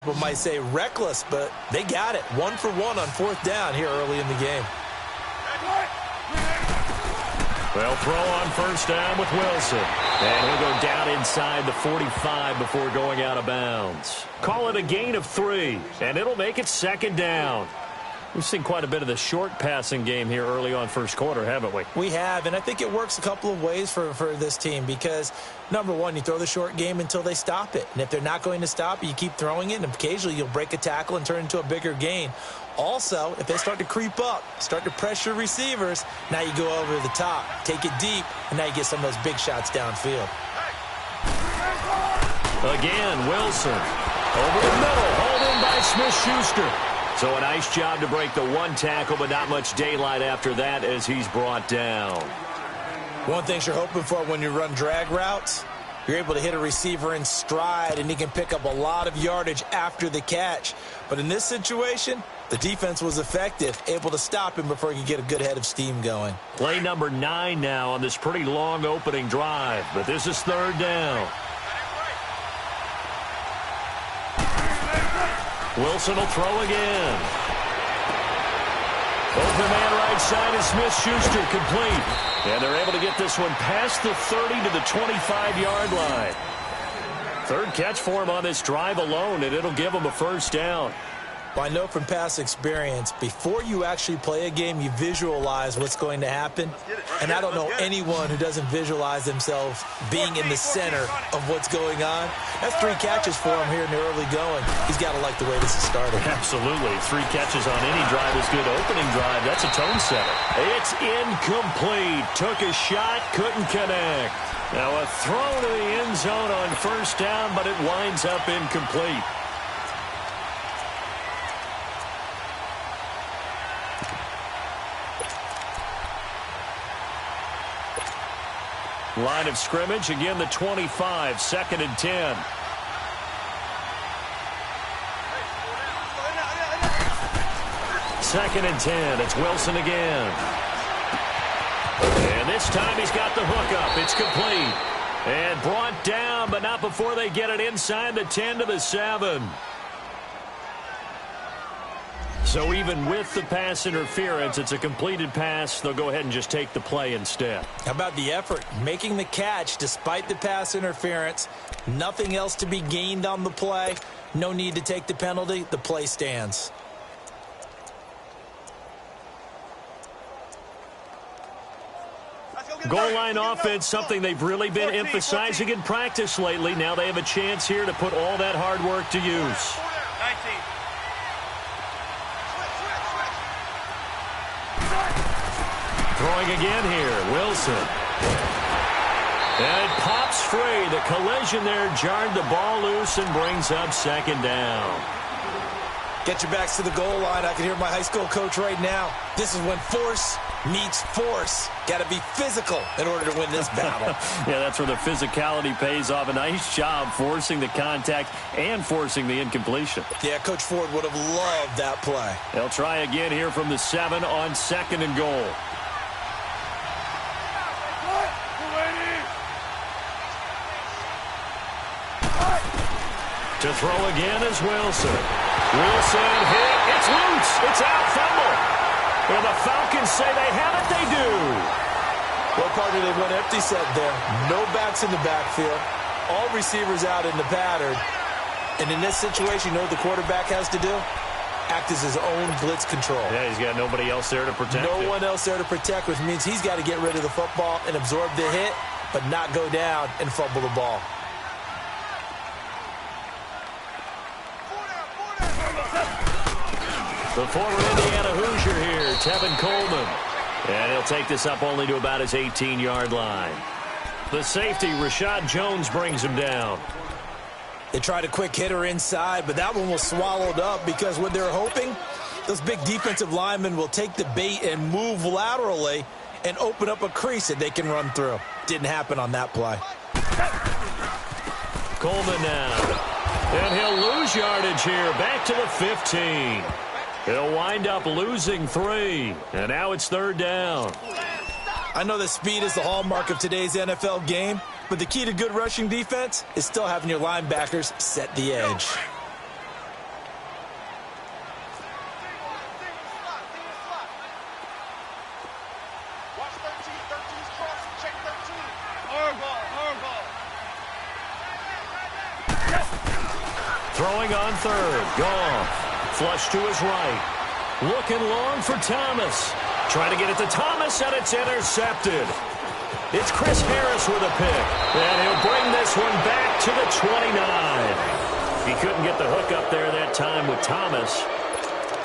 people might say reckless, but they got it. 1 for 1 on 4th down here early in the game. They'll throw on 1st down with Wilson. And he'll go down inside the 45 before going out of bounds. Call it a gain of 3, and it'll make it 2nd down. We've seen quite a bit of the short passing game here early on 1st quarter, haven't we? We have, and I think it works a couple of ways for this team because, number one, you throw the short game until they stop it. And if they're not going to stop it, you keep throwing it, and occasionally you'll break a tackle and turn it into a bigger gain. Also, if they start to creep up, start to pressure receivers, now you go over the top, take it deep, and now you get some of those big shots downfield. Again, Wilson. Over the middle, hauled in by Smith-Schuster. So a nice job to break the 1 tackle, but not much daylight after that as he's brought down. One thing you're hoping for when you run drag routes, you're able to hit a receiver in stride, and he can pick up a lot of yardage after the catch. But in this situation, the defense was effective, able to stop him before he could get a good head of steam going. Play number 9 now on this pretty long opening drive, but this is 3rd down. Wilson will throw again. Open man right side is Smith-Schuster, complete. And they're able to get this one past the 30 to the 25-yard line. 3rd catch for him on this drive alone, and it'll give him a 1st down. Well, I know from past experience, before you actually play a game, you visualize what's going to happen. And I don't know anyone who doesn't visualize themselves being in the center of what's going on. That's 3 catches for him here in the early going. He's got to like the way this is started. Absolutely. 3 catches on any drive is good. Opening drive, that's a tone setter. It's incomplete. Took a shot, couldn't connect. Now a throw to the end zone on 1st down, but it winds up incomplete. Line of scrimmage, again the 25, 2nd and 10. Second and 10, it's Wilson again. And this time he's got the hook up, it's complete. And brought down, but not before they get it inside the 10 to the 7. So even with the pass interference, it's a completed pass. They'll go ahead and just take the play instead. How about the effort? Making the catch despite the pass interference. Nothing else to be gained on the play. No need to take the penalty. The play stands. Goal line offense, something they've really been emphasizing in practice lately. Now they have a chance here to put all that hard work to use. 19. Throwing again here, Wilson. And it pops free. The collision there jarred the ball loose and brings up 2nd down. Get your backs to the goal line. I can hear my high school coach right now. This is when force meets force. Got to be physical in order to win this battle. Yeah, that's where the physicality pays off. A nice job forcing the contact and forcing the incompletion. Yeah, Coach Ford would have loved that play. They'll try again here from the 7 on 2nd and goal. To throw again is Wilson. Wilson hit. It's loose. It's out. Fumble. And the Falcons say they have it. They do. Well, partner, they went empty set there. No backs in the backfield. All receivers out in the pattern. And in this situation, you know what the quarterback has to do? Act as his own blitz control. Yeah, he's got nobody else there to protect him. No one else there to protect, which means he's got to get rid of the football and absorb the hit, but not go down and fumble the ball. The former Indiana Hoosier here, Tevin Coleman. And he'll take this up only to about his 18-yard line. The safety, Rashad Jones, brings him down. They tried a quick hitter inside, but that one was swallowed up because what they're hoping, those big defensive linemen will take the bait and move laterally and open up a crease that they can run through. Didn't happen on that play. Coleman now. And he'll lose yardage here, back to the 15. He'll wind up losing 3. And now it's 3rd down. I know that speed is the hallmark of today's NFL game, but the key to good rushing defense is still having your linebackers set the edge. throwing on third. Goff. Flush to his right. Looking long for Thomas. Trying to get it to Thomas, and it's intercepted. It's Chris Harris with a pick. And he'll bring this one back to the 29. He couldn't get the hook up there that time with Thomas.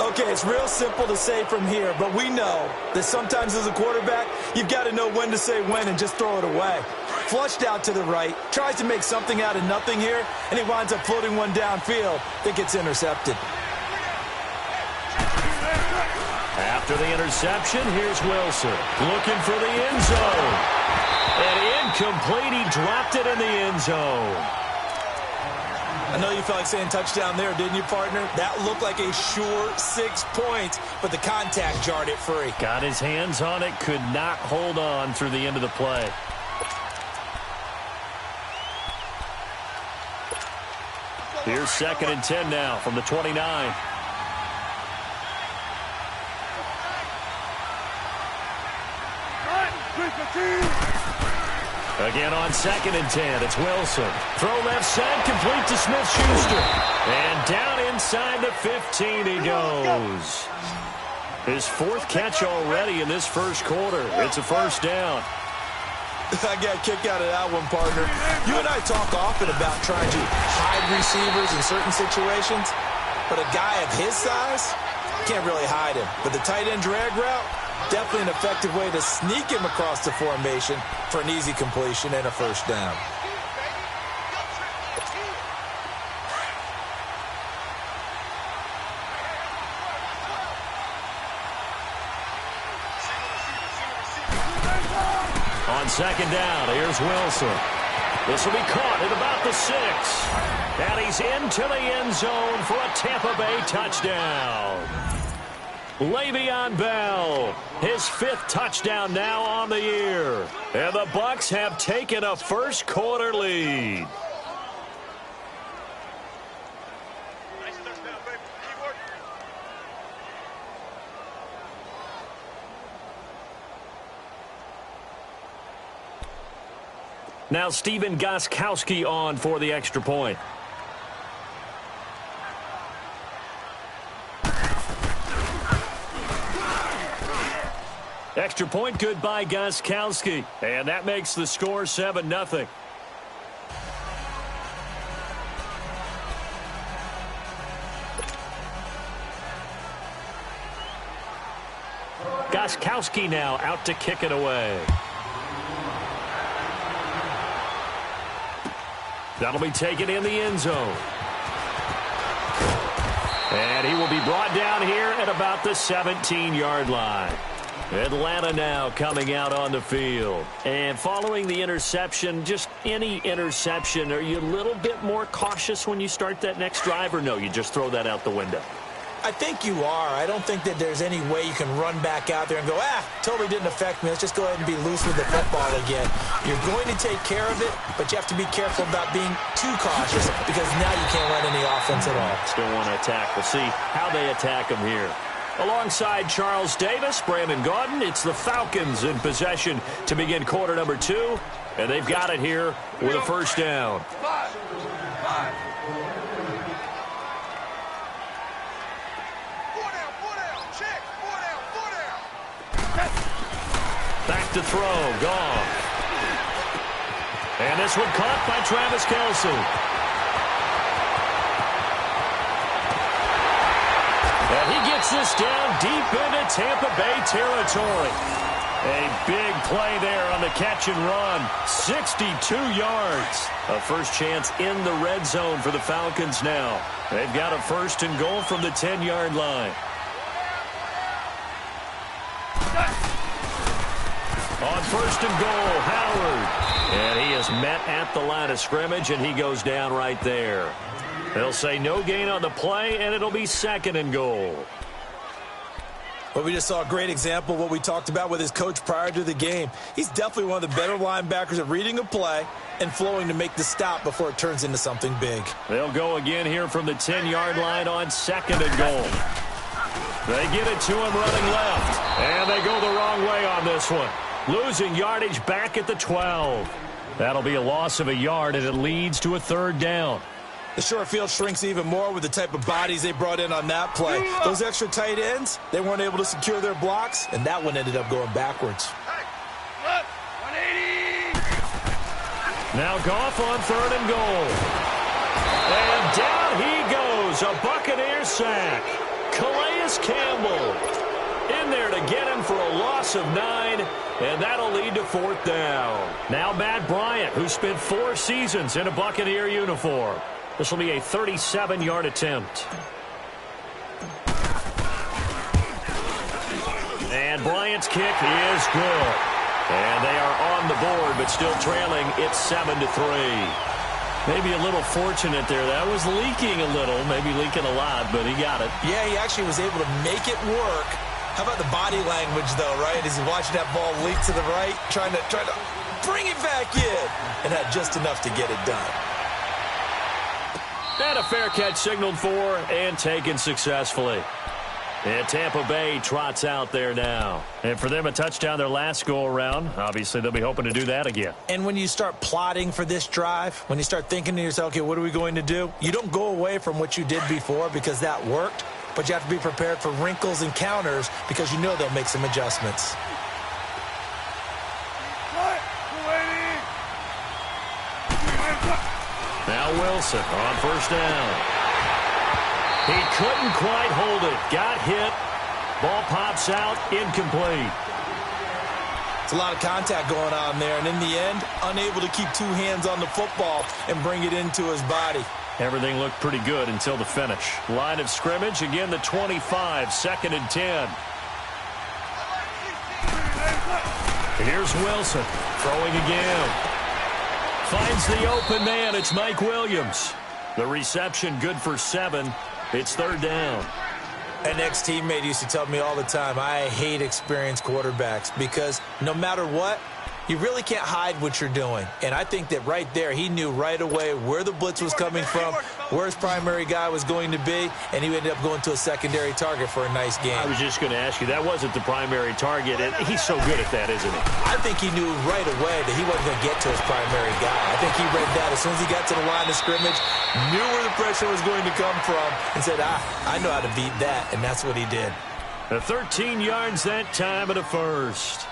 Okay, it's real simple to say from here, but we know that sometimes as a quarterback, you've got to know when to say when and just throw it away. Flushed out to the right, tries to make something out of nothing here, and he winds up floating one downfield that gets intercepted. After the interception, here's Wilson looking for the end zone. And incomplete, he dropped it in the end zone. I know you felt like saying touchdown there, didn't you, partner? That looked like a sure 6 points, but the contact jarred it free. Got his hands on it, could not hold on through the end of the play. Here's 2nd and 10 now from the 29. Again on 2nd and 10, it's Wilson. Throw left side, complete to Smith-Schuster. And down inside the 15 he goes. His 4th catch already in this first quarter. It's a first down. I got a kick out of that one, partner. You and I talk often about trying to hide receivers in certain situations, but a guy of his size can't really hide him. But the tight end drag route, definitely an effective way to sneak him across the formation for an easy completion and a first down. On 2nd down, here's Wilson. This will be caught at about the 6. And he's into the end zone for a Tampa Bay touchdown. Le'Veon Bell, his 5th touchdown now on the year. And the Bucs have taken a first quarter lead. Now Stephen Gostkowski on for the extra point. Extra point good by Gostkowski. And that makes the score 7-0. Gostkowski now out to kick it away. That'll be taken in the end zone. And he will be brought down here at about the 17-yard line. Atlanta now coming out on the field. And following the interception, just any interception, are you a little bit more cautious when you start that next drive, or no, you just throw that out the window? I think you are. I don't think that there's any way you can run back out there and go, totally didn't affect me. Let's just go ahead and be loose with the football again. You're going to take care of it, but you have to be careful about being too cautious because now you can't run any offense at all. Still want to attack. We'll see how they attack him here. Alongside Charles Davis, Brandon Gaudin, it's the Falcons in possession to begin quarter number 2, and they've got it here with a first down. Back to throw, Goff. And this one caught by Travis Kelce. And he gets this down deep into Tampa Bay territory. A big play there on the catch and run. 62 yards. A first chance in the red zone for the Falcons now. They've got a first and goal from the 10-yard line. On first and goal, Howard. And he is met at the line of scrimmage, and he goes down right there. They'll say no gain on the play, and it'll be 2nd and goal. Well, we just saw a great example of what we talked about with his coach prior to the game. He's definitely one of the better linebackers at reading a play and flowing to make the stop before it turns into something big. They'll go again here from the 10-yard line on 2nd and goal. They get it to him running left, and they go the wrong way on this one. Losing yardage back at the 12. That'll be a loss of a yard, and it leads to a 3rd down. The short field shrinks even more with the type of bodies they brought in on that play. Those extra tight ends, they weren't able to secure their blocks, and that one ended up going backwards. Now Goff on 3rd and goal. And down he goes, a Buccaneers sack. Calais Campbell in there to get him for a loss of 9, and that'll lead to 4th down. Now Matt Bryant, who spent 4 seasons in a Buccaneer uniform. This will be a 37-yard attempt. And Bryant's kick is good. And they are on the board, but still trailing. It's 7-3. Maybe a little fortunate there. That was leaking a little, maybe leaking a lot, but he got it. Yeah, he actually was able to make it work. How about the body language, though, right? As he's watching that ball leak to the right, trying to bring it back in, and had just enough to get it done. And a fair catch signaled for and taken successfully. And Tampa Bay trots out there now. And for them, a touchdown their last go-around. Obviously, they'll be hoping to do that again. And when you start plotting for this drive, when you start thinking to yourself, okay, what are we going to do? You don't go away from what you did before because that worked, but you have to be prepared for wrinkles and counters because you know they'll make some adjustments. Now Wilson on 1st down. He couldn't quite hold it. Got hit. Ball pops out. Incomplete. It's a lot of contact going on there, and in the end, unable to keep 2 hands on the football and bring it into his body. Everything looked pretty good until the finish. Line of scrimmage, again the 25, 2nd and 10. Here's Wilson, throwing again. Finds the open man, it's Mike Williams. The reception good for 7. It's 3rd down. An ex-teammate used to tell me all the time, I hate experienced quarterbacks because no matter what, you really can't hide what you're doing. And I think that right there, he knew right away where the blitz was coming from, where his primary guy was going to be, and he ended up going to a secondary target for a nice game. I was just going to ask you, that wasn't the primary target, and he's so good at that, isn't he? I think he knew right away that he wasn't going to get to his primary guy. I think he read that as soon as he got to the line of scrimmage, knew where the pressure was going to come from, and said, I know how to beat that, and that's what he did. 13 yards that time at a first.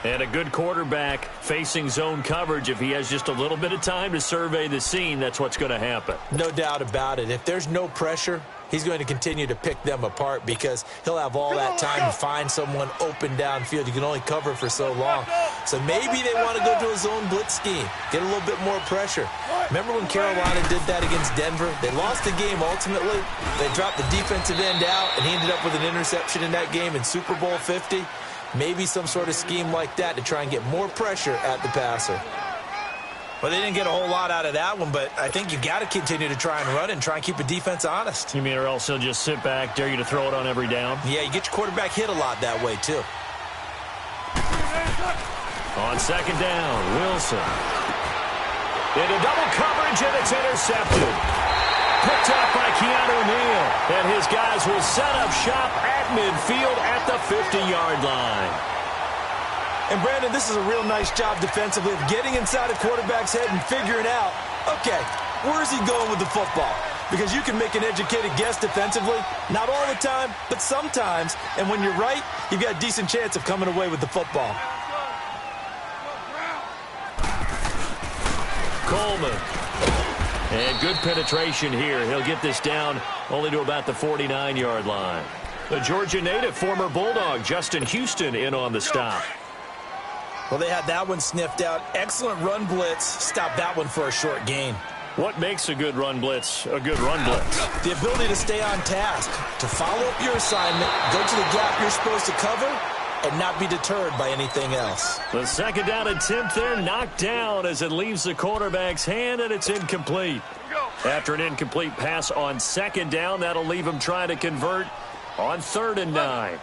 And a good quarterback facing zone coverage. If he has just a little bit of time to survey the scene, that's what's going to happen. No doubt about it. If there's no pressure, he's going to continue to pick them apart because he'll have all that time to find someone open downfield. You can only cover for so long. So maybe they want to go to a zone blitz scheme, get a little bit more pressure. Remember when Carolina did that against Denver? They lost the game ultimately. They dropped the defensive end out, and he ended up with an interception in that game in Super Bowl 50. Maybe some sort of scheme like that to try and get more pressure at the passer. Well, they didn't get a whole lot out of that one, but I think you've got to continue to try and run and try and keep a defense honest. You mean or else he'll just sit back, dare you to throw it on every down? Yeah, you get your quarterback hit a lot that way, too. On 2nd down, Wilson. Into double coverage, and it's intercepted. Picked up by Keanu Neal, and his guys will set up shop at midfield at the 50-yard line. And, Brandon, this is a real nice job defensively of getting inside a quarterback's head and figuring out, okay, where's he going with the football? Because you can make an educated guess defensively, not all the time, but sometimes. And when you're right, you've got a decent chance of coming away with the football. Coleman. And good penetration here. He'll get this down only to about the 49-yard line. The Georgia native, former Bulldog, Justin Houston, in on the stop. Well, they had that one sniffed out. Excellent run blitz. Stopped that one for a short gain. What makes a good run blitz a good run blitz? The ability to stay on task, to follow up your assignment, go to the gap you're supposed to cover, and not be deterred by anything else. The 2nd down attempt there knocked down as it leaves the quarterback's hand, and it's incomplete. After an incomplete pass on 2nd down, that'll leave him trying to convert on 3rd and 9.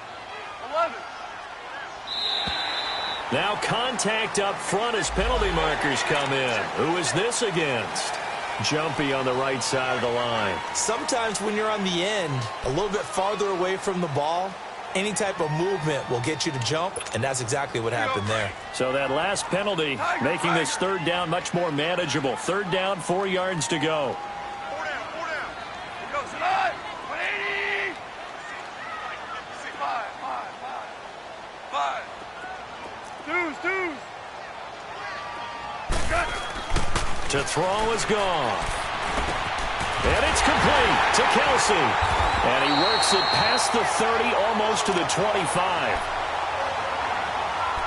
Now contact up front as penalty markers come in. Who is this against? Jumpy on the right side of the line. Sometimes when you're on the end, a little bit farther away from the ball, any type of movement will get you to jump, and that's exactly what happened there. So that last penalty making this third down much more manageable. Third down, 4 yards to go. To throw is gone. And it's complete to Kelsey. And he works it past the 30, almost to the 25.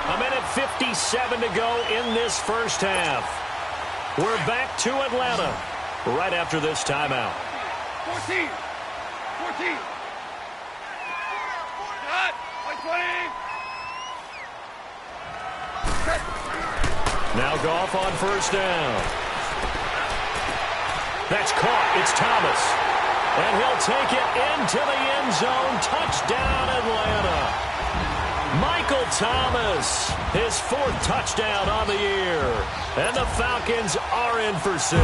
A minute 57 to go in this first half. We're back to Atlanta right after this timeout. 14. Now Goff on first down. That's caught. It's Thomas. And he'll take it into the end zone. Touchdown, Atlanta. Michael Thomas, his 4th touchdown on the year. And the Falcons are in for 6.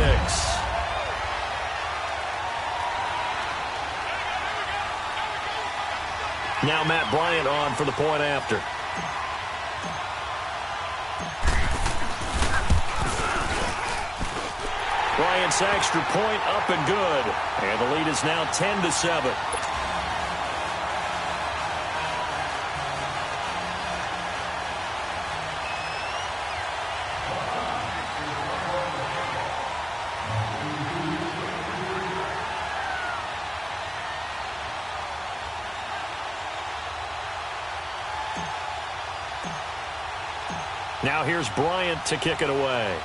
Now Matt Bryant on for the point after. Bryant's extra point up and good. And the lead is now 10-7. Now here's Bryant to kick it away.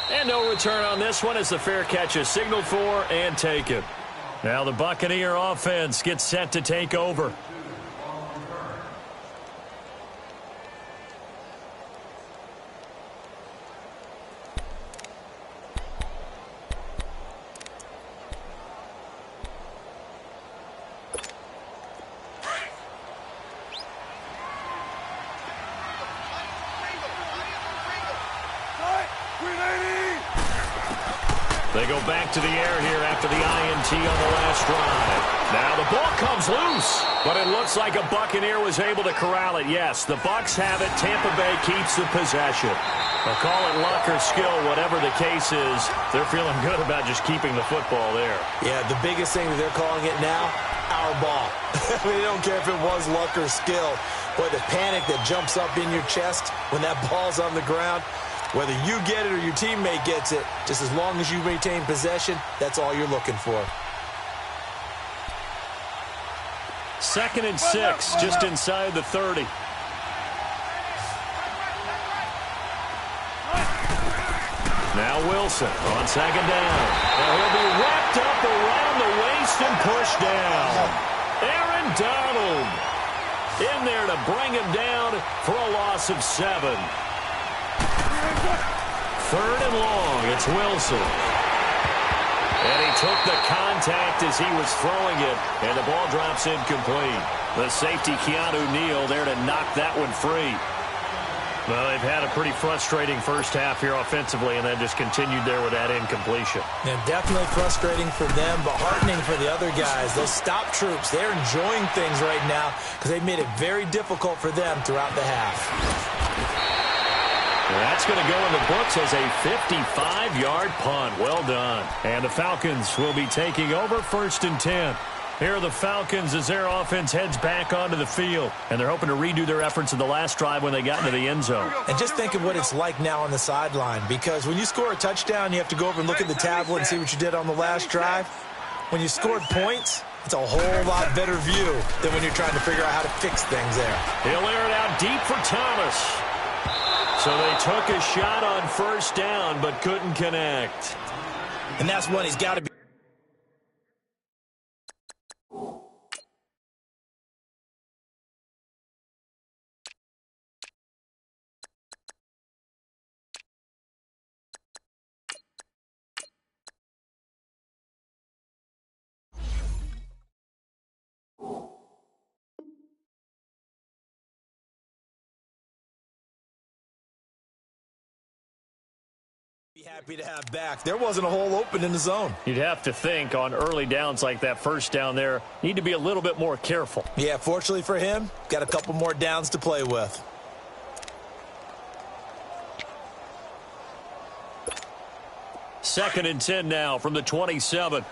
And no return on this one as the fair catch is signaled for and taken. Now the Buccaneer offense gets set to take over. They go back to the air here after the INT on the last drive. Now the ball comes loose, but it looks like a Buccaneer was able to corral it. Yes, the Bucs have it. Tampa Bay keeps the possession. They'll call it luck or skill, whatever the case is. They're feeling good about just keeping the football there. Yeah, the biggest thing that they're calling it now, our ball. They don't care if it was luck or skill. Boy, the panic that jumps up in your chest when that ball's on the ground, whether you get it or your teammate gets it, just as long as you retain possession, that's all you're looking for. 2nd and 6, just inside the 30. Now Wilson on 2nd down. Now he'll be wrapped up around the waist and pushed down. Aaron Donald in there to bring him down for a loss of 7. 3rd and long, it's Wilson. And he took the contact as he was throwing it, and the ball drops incomplete. The safety, Keanu Neal, there to knock that one free. Well, they've had a pretty frustrating first half here offensively, and then just continued there with that incompletion. Yeah, definitely frustrating for them, but heartening for the other guys. Those stop troops, they're enjoying things right now because they've made it very difficult for them throughout the half. That's going to go in the books as a 55-yard punt. Well done. And the Falcons will be taking over 1st and 10. Here are the Falcons as their offense heads back onto the field. And they're hoping to redo their efforts in the last drive when they got into the end zone. And just think of what it's like now on the sideline, because when you score a touchdown, you have to go over and look at the tablet and see what you did on the last drive. When you scored points, it's a whole lot better view than when you're trying to figure out how to fix things there. He'll air it out deep for Thomas. So they took a shot on 1st down, but couldn't connect. And that's when he's got to be. Happy to have back. There wasn't a hole open in the zone. You'd have to think on early downs like that first down there, need to be a little bit more careful. Yeah, fortunately for him, got a couple more downs to play with. Second and 10 now from the 27.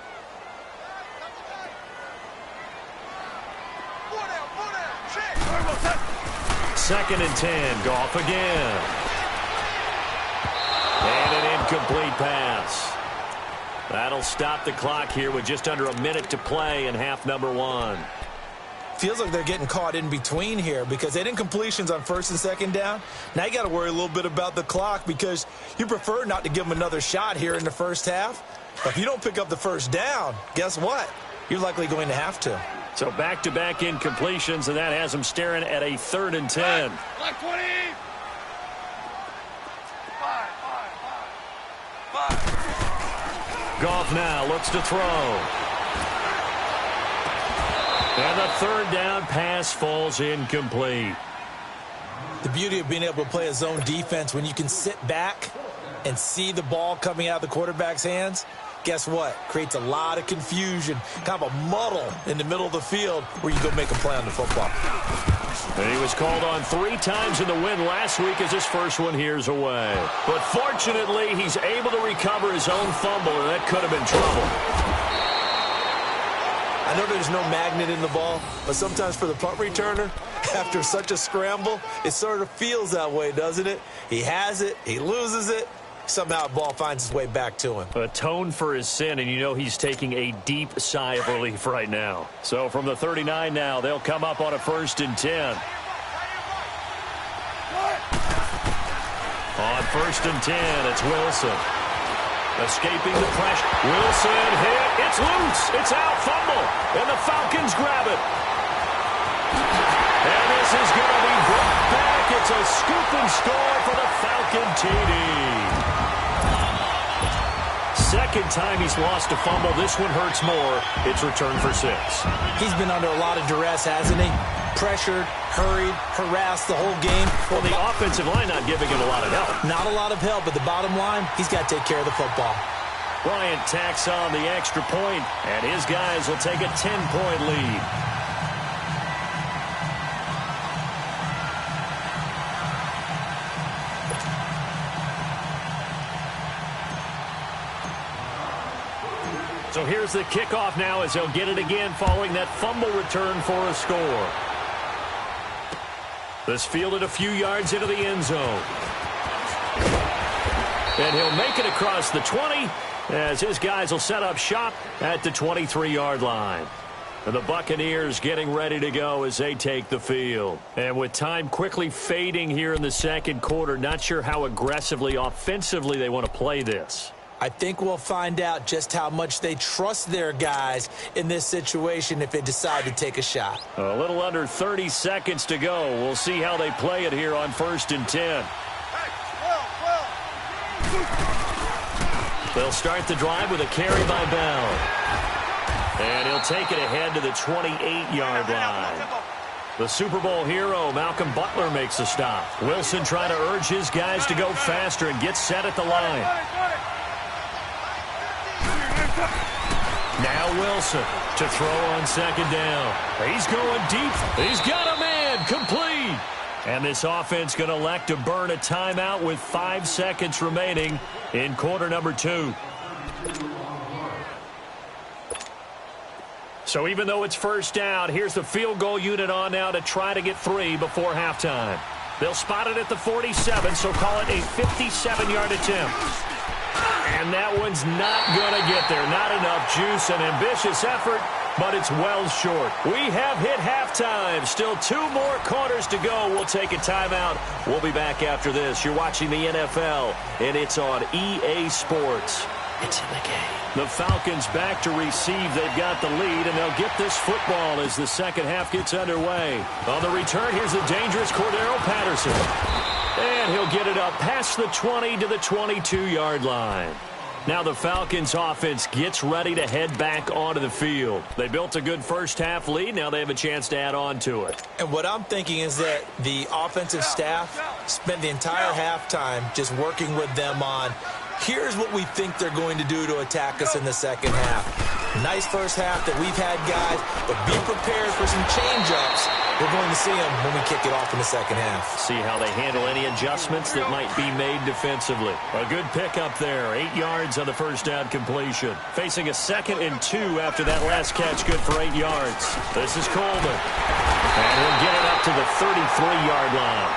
Second and 10, Goff again. And an incomplete pass. That'll stop the clock here with just under a minute to play in half number one. Feels like they're getting caught in between here because they didn't completions on first and second down. Now you got to worry a little bit about the clock because you prefer not to give them another shot here in the first half. But if you don't pick up the first down, guess what? You're likely going to have to. So back-to-back incompletions, and that has them staring at a 3rd and 10. Like 20. Goff now looks to throw. And the 3rd down pass falls incomplete. The beauty of being able to play a zone defense when you can sit back and see the ball coming out of the quarterback's hands, guess what? Creates a lot of confusion, kind of a muddle in the middle of the field where you go make a play on the football. And he was called on 3 times in the win last week as his first one here's away. But fortunately, he's able to recover his own fumble, and that could have been trouble. I know there's no magnet in the ball, but sometimes for the punt returner, after such a scramble, it sort of feels that way, doesn't it? He has it, he loses it, somehow the ball finds its way back to him. Atone for his sin, and you know he's taking a deep sigh of relief right now. So from the 39 now, they'll come up on a 1st and 10. On 1st and 10, it's Wilson. Escaping the pressure. Wilson hit. It's loose. It's out. Fumble. And the Falcons grab it. And this is going to be brought back. It's a scoop and score for the Falcon TD. Second time he's lost a fumble. This one hurts more. It's returned for 6. He's been under a lot of duress, hasn't he? Pressured, hurried, harassed the whole game. Well, the offensive line not giving him a lot of help. Not a lot of help, but the bottom line, he's got to take care of the football. Bryant tacks on the extra point, and his guys will take a 10-point lead. So here's the kickoff now as he'll get it again following that fumble return for a score. This fielded a few yards into the end zone. And he'll make it across the 20 as his guys will set up shop at the 23-yard line. And the Buccaneers getting ready to go as they take the field. And with time quickly fading here in the second quarter, not sure how aggressively, offensively they want to play this. I think we'll find out just how much they trust their guys in this situation if they decide to take a shot. A little under 30 seconds to go. We'll see how they play it here on 1st and 10. They'll start the drive with a carry by Bell. And he'll take it ahead to the 28-yard line. The Super Bowl hero, Malcolm Butler, makes a stop. Wilson trying to urge his guys to go faster and get set at the line. Now Wilson to throw on 2nd down. He's going deep. He's got a man. Complete. And this offense going to elect to burn a timeout with 5 seconds remaining in quarter number 2. So even though it's 1st down, here's the field goal unit on now to try to get 3 before halftime. They'll spot it at the 47, so call it a 57-yard attempt. And that one's not going to get there. Not enough juice, an ambitious effort, but it's well short. We have hit halftime. Still 2 more quarters to go. We'll take a timeout. We'll be back after this. You're watching the NFL, and it's on EA Sports. It's in the game. The Falcons back to receive. They've got the lead, and they'll get this football as the second half gets underway. On the return, here's the dangerous Cordero Patterson. And he'll get it up past the 20 to the 22-yard line. Now the Falcons offense gets ready to head back onto the field. They built a good first half lead. Now they have a chance to add on to it. And what I'm thinking is that the offensive staff spent the entire halftime just working with them on Here's what we think they're going to do to attack us in the second half. Nice first half that we've had, guys, but be prepared for some change-ups. We're going to see them when we kick it off in the second half. See how they handle any adjustments that might be made defensively. A good pickup there. 8 yards on the first down completion. Facing a 2nd and 2 after that last catch, good for 8 yards. This is Coleman. And he'll get it up to the 33-yard line.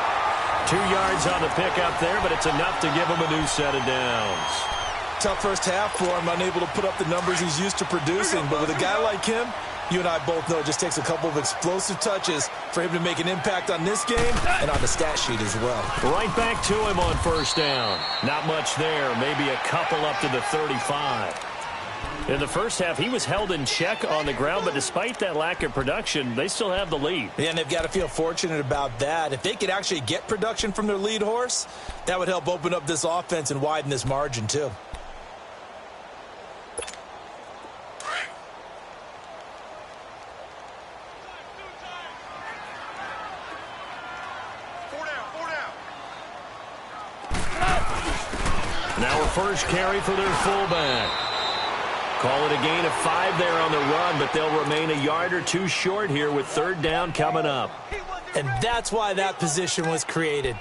2 yards on the pickup there, but it's enough to give him a new set of downs. Tough first half for him, unable to put up the numbers he's used to producing. But with a guy like him, you and I both know it just takes a couple of explosive touches for him to make an impact on this game and on the stat sheet as well. Right back to him on first down. Not much there, maybe a couple up to the 35. In the first half, he was held in check on the ground, but despite that lack of production, they still have the lead. Yeah, and they've got to feel fortunate about that. If they could actually get production from their lead horse, that would help open up this offense and widen this margin too. Now a first carry for their fullback. Call it a gain of 5 there on the run, but they'll remain a yard or 2 short here with 3rd down coming up. And that's why that position was created.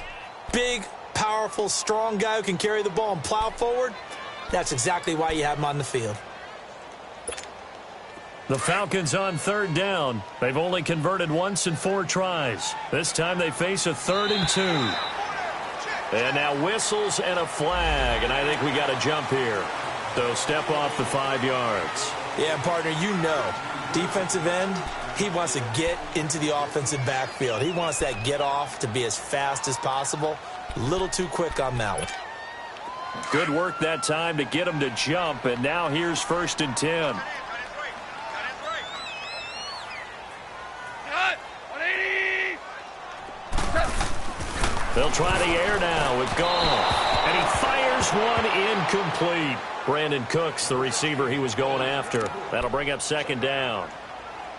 Big, powerful, strong guy who can carry the ball and plow forward. That's exactly why you have him on the field. The Falcons on 3rd down. They've only converted once in 4 tries. This time they face a 3rd and 2. And now whistles and a flag, and I think we got a jump here. So step off the 5 yards. Yeah, partner, you know, defensive end, he wants to get into the offensive backfield. He wants that get off to be as fast as possible. A little too quick on that one. Good work that time to get him to jump, and now here's 1st and 10. They'll try the air now with Goff. And he fires one incomplete. Brandon Cooks, the receiver he was going after. That'll bring up 2nd down.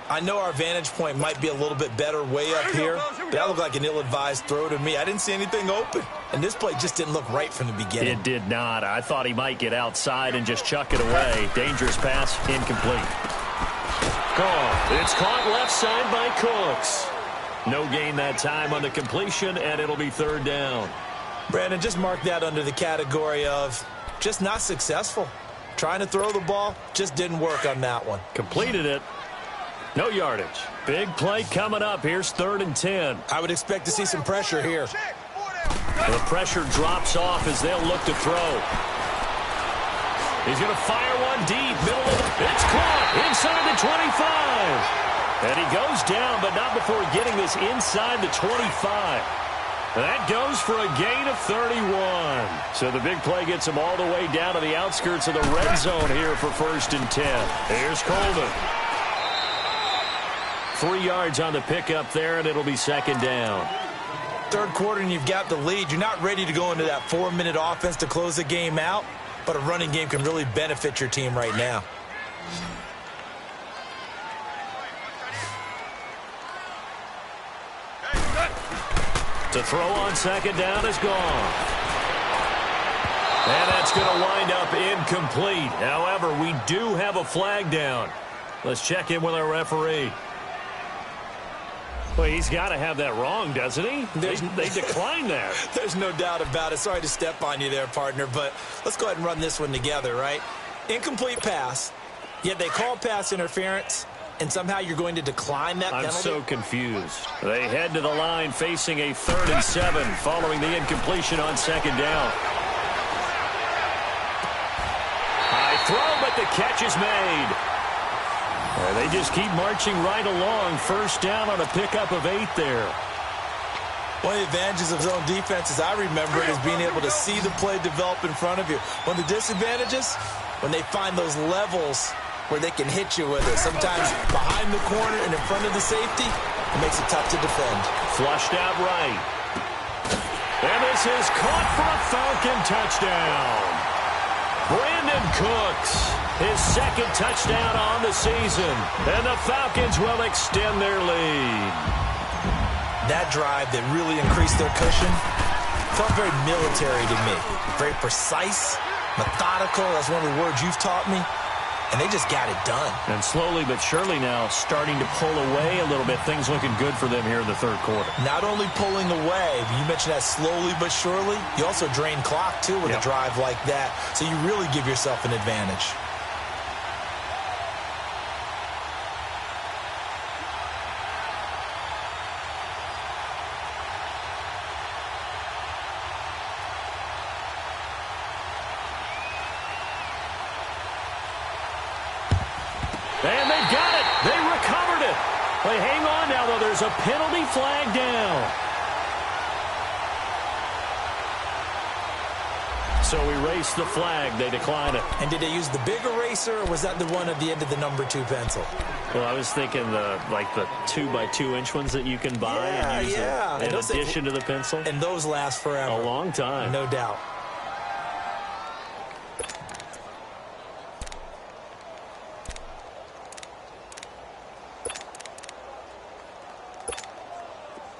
I know our vantage point might be a little bit better way up here, but that looked like an ill-advised throw to me. I didn't see anything open, and this play just didn't look right from the beginning. It did not. I thought he might get outside and just chuck it away. Dangerous pass, incomplete. Goff. It's caught left side by Cooks. No gain that time on the completion, and it'll be 3rd down. Brandon, just mark that under the category of just not successful. Trying to throw the ball, just didn't work on that one. Completed it. No yardage. Big play coming up. Here's 3rd and 10. I would expect to see some pressure here. The pressure drops off as they'll look to throw. He's going to fire one deep. Middle of it. It's caught inside the 25. And he goes down, but not before getting this inside the 25. That goes for a gain of 31. So the big play gets him all the way down to the outskirts of the red zone here for 1st and 10. Here's Coleman. 3 yards on the pickup there, and it'll be 2nd down. 3rd quarter, and you've got the lead. You're not ready to go into that 4-minute offense to close the game out, but a running game can really benefit your team right now. To throw on 2nd down is gone. And that's going to wind up incomplete. However, we do have a flag down. Let's check in with our referee. Well, he's got to have that wrong, doesn't he? They declined that. There's no doubt about it. Sorry to step on you there, partner, but let's go ahead and run this one together, right? Incomplete pass, yet they call pass interference, and somehow you're going to decline that penalty? I'm so confused. They head to the line facing a 3rd and 7 following the incompletion on 2nd down. High throw, but the catch is made. And they just keep marching right along. 1st down on a pickup of 8 there. One of the advantages of zone defense, as I remember it, is being able to see the play develop in front of you. One of the disadvantages, when they find those levels where they can hit you with it. Sometimes behind the corner and in front of the safety, it makes it tough to defend. Flushed out right. And this is caught for a Falcon touchdown. Brandon Cooks, his 2nd touchdown on the season. And the Falcons will extend their lead. That drive that really increased their cushion felt very military to me. Very precise, methodical. That's one of the words you've taught me. And they just got it done. And slowly but surely now starting to pull away a little bit. Things looking good for them here in the third quarter. Not only pulling away, you mentioned that slowly but surely, you also drain clock, too, with a drive like that. So you really give yourself an advantage. And they've got it. They recovered it. They hang on now, though. There's a penalty flag down. So erase the flag. They decline it. And did they use the big eraser, or was that the one at the end of the number 2 pencil? Well, I was thinking the 2x2-inch ones that you can buy and use in addition to the pencil. And those last forever. A long time. No doubt.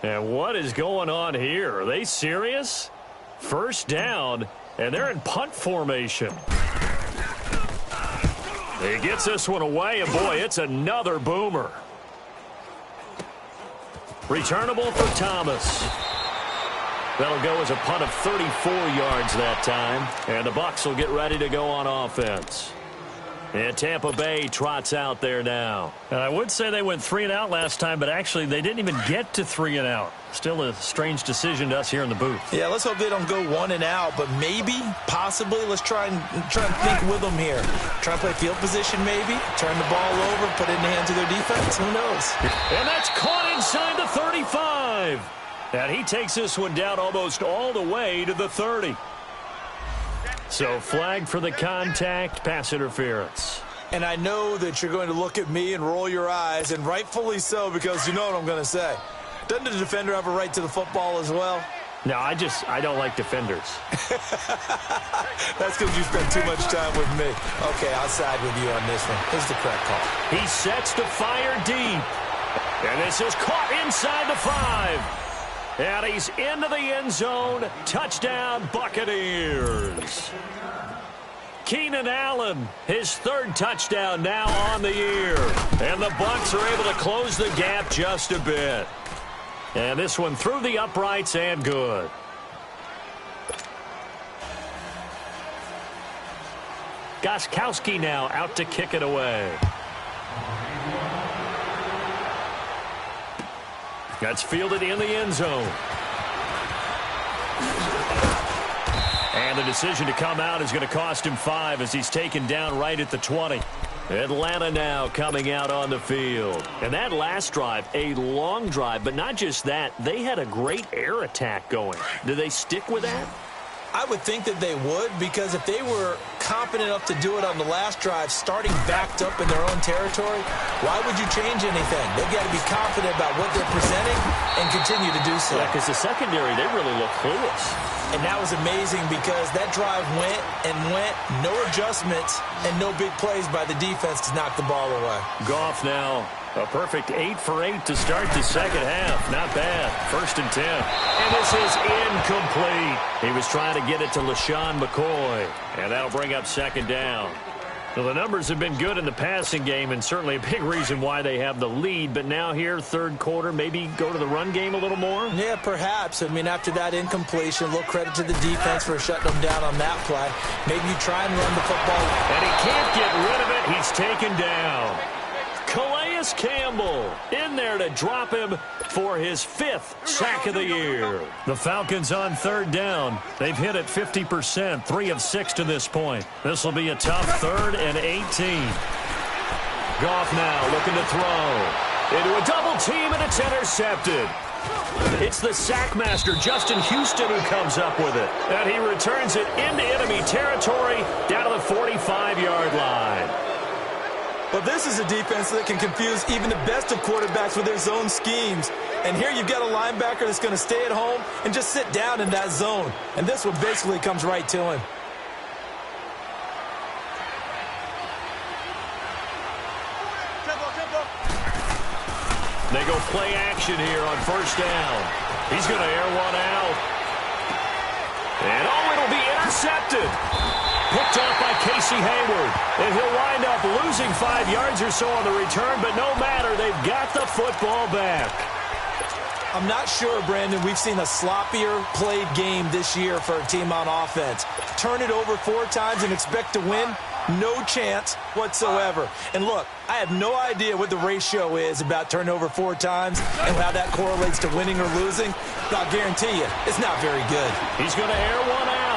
And what is going on here? Are they serious? First down, and they're in punt formation. He gets this one away, and boy, it's another boomer. Returnable for Thomas. That'll go as a punt of 34 yards that time, and the Bucs will get ready to go on offense. And Tampa Bay trots out there now. And I would say they went 3 and out last time, but actually they didn't even get to 3 and out. Still a strange decision to us here in the booth. Yeah, let's hope they don't go 1 and out, but maybe, possibly, let's try and think with them here. Try and play field position maybe, turn the ball over, put it in the hands of their defense. Who knows? And that's caught inside the 35. And he takes this one down almost all the way to the 30. So flag for the contact, pass interference. And I know that you're going to look at me and roll your eyes, and rightfully so, because you know what I'm going to say. Doesn't the defender have a right to the football as well? No, I don't like defenders. That's because you spend too much time with me. Okay, I'll side with you on this one. Here's the correct call. He sets to fire deep. And this is caught inside the 5. And he's into the end zone. Touchdown, Buccaneers. Keenan Allen, his 3rd touchdown now on the year. And the Bucs are able to close the gap just a bit. And this one through the uprights and good. Gostkowski now out to kick it away. That's fielded in the end zone. And the decision to come out is going to cost him 5 as he's taken down right at the 20. Atlanta now coming out on the field. And that last drive, a long drive, but not just that. They had a great air attack going. Do they stick with that? I would think that they would, because if they were competent enough to do it on the last drive, starting backed up in their own territory, why would you change anything? They've got to be confident about what they're presenting and continue to do so. Yeah, because the secondary, they really look clueless. And that was amazing because that drive went and went, no adjustments, and no big plays by the defense to knock the ball away. Goff now. A perfect 8 for 8 to start the second half. Not bad. 1st and 10. And this is incomplete. He was trying to get it to LaShawn McCoy. And that'll bring up 2nd down. So the numbers have been good in the passing game, and certainly a big reason why they have the lead. But now here, 3rd quarter, maybe go to the run game a little more? Yeah, perhaps. I mean, after that incompletion, a little credit to the defense for shutting them down on that play. Maybe you try and run the football. And he can't get rid of it. He's taken down. Calais Campbell in there to drop him for his 5th sack of the year. The Falcons on 3rd down. They've hit it 50%, 3 of 6 to this point. This will be a tough 3rd and 18. Goff now looking to throw. Into a double team, and it's intercepted. It's the sackmaster, Justin Houston, who comes up with it. And he returns it into enemy territory down to the 45-yard line. Well, this is a defense that can confuse even the best of quarterbacks with their zone schemes. And here you've got a linebacker that's going to stay at home and just sit down in that zone. And this one basically comes right to him. They go play action here on 1st down. He's going to air one out. And, oh, it'll be intercepted. Picked off by Casey Hayward. And he'll wind up losing 5 yards or so on the return, but no matter, they've got the football back. I'm not sure, Brandon, we've seen a sloppier played game this year for a team on offense. Turn it over 4 times and expect to win? No chance whatsoever. And look, I have no idea what the ratio is about turnover 4 times and how that correlates to winning or losing, but I'll guarantee you, it's not very good. He's going to air one out.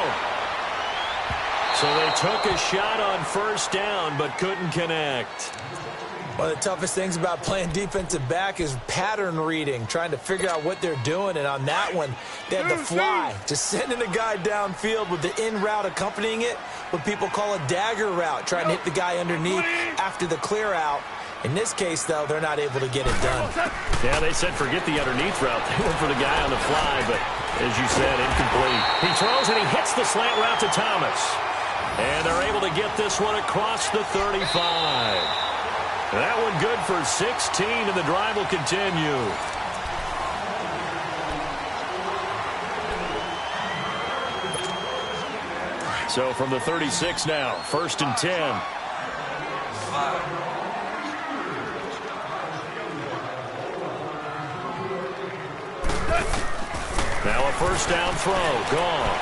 So they took a shot on first down, but couldn't connect. One of the toughest things about playing defensive back is pattern reading, trying to figure out what they're doing. And on that one, they had the fly, just sending a guy downfield with the in route accompanying it, what people call a dagger route, trying to hit the guy underneath after the clear out. In this case, though, they're not able to get it done. Yeah, they said forget the underneath route. They went for the guy on the fly, but as you said, incomplete. He throws and he hits the slant route to Thomas. And they're able to get this one across the 35. That one good for 16, and the drive will continue. So from the 36 now, 1st and 10. Now a first down throw, gone.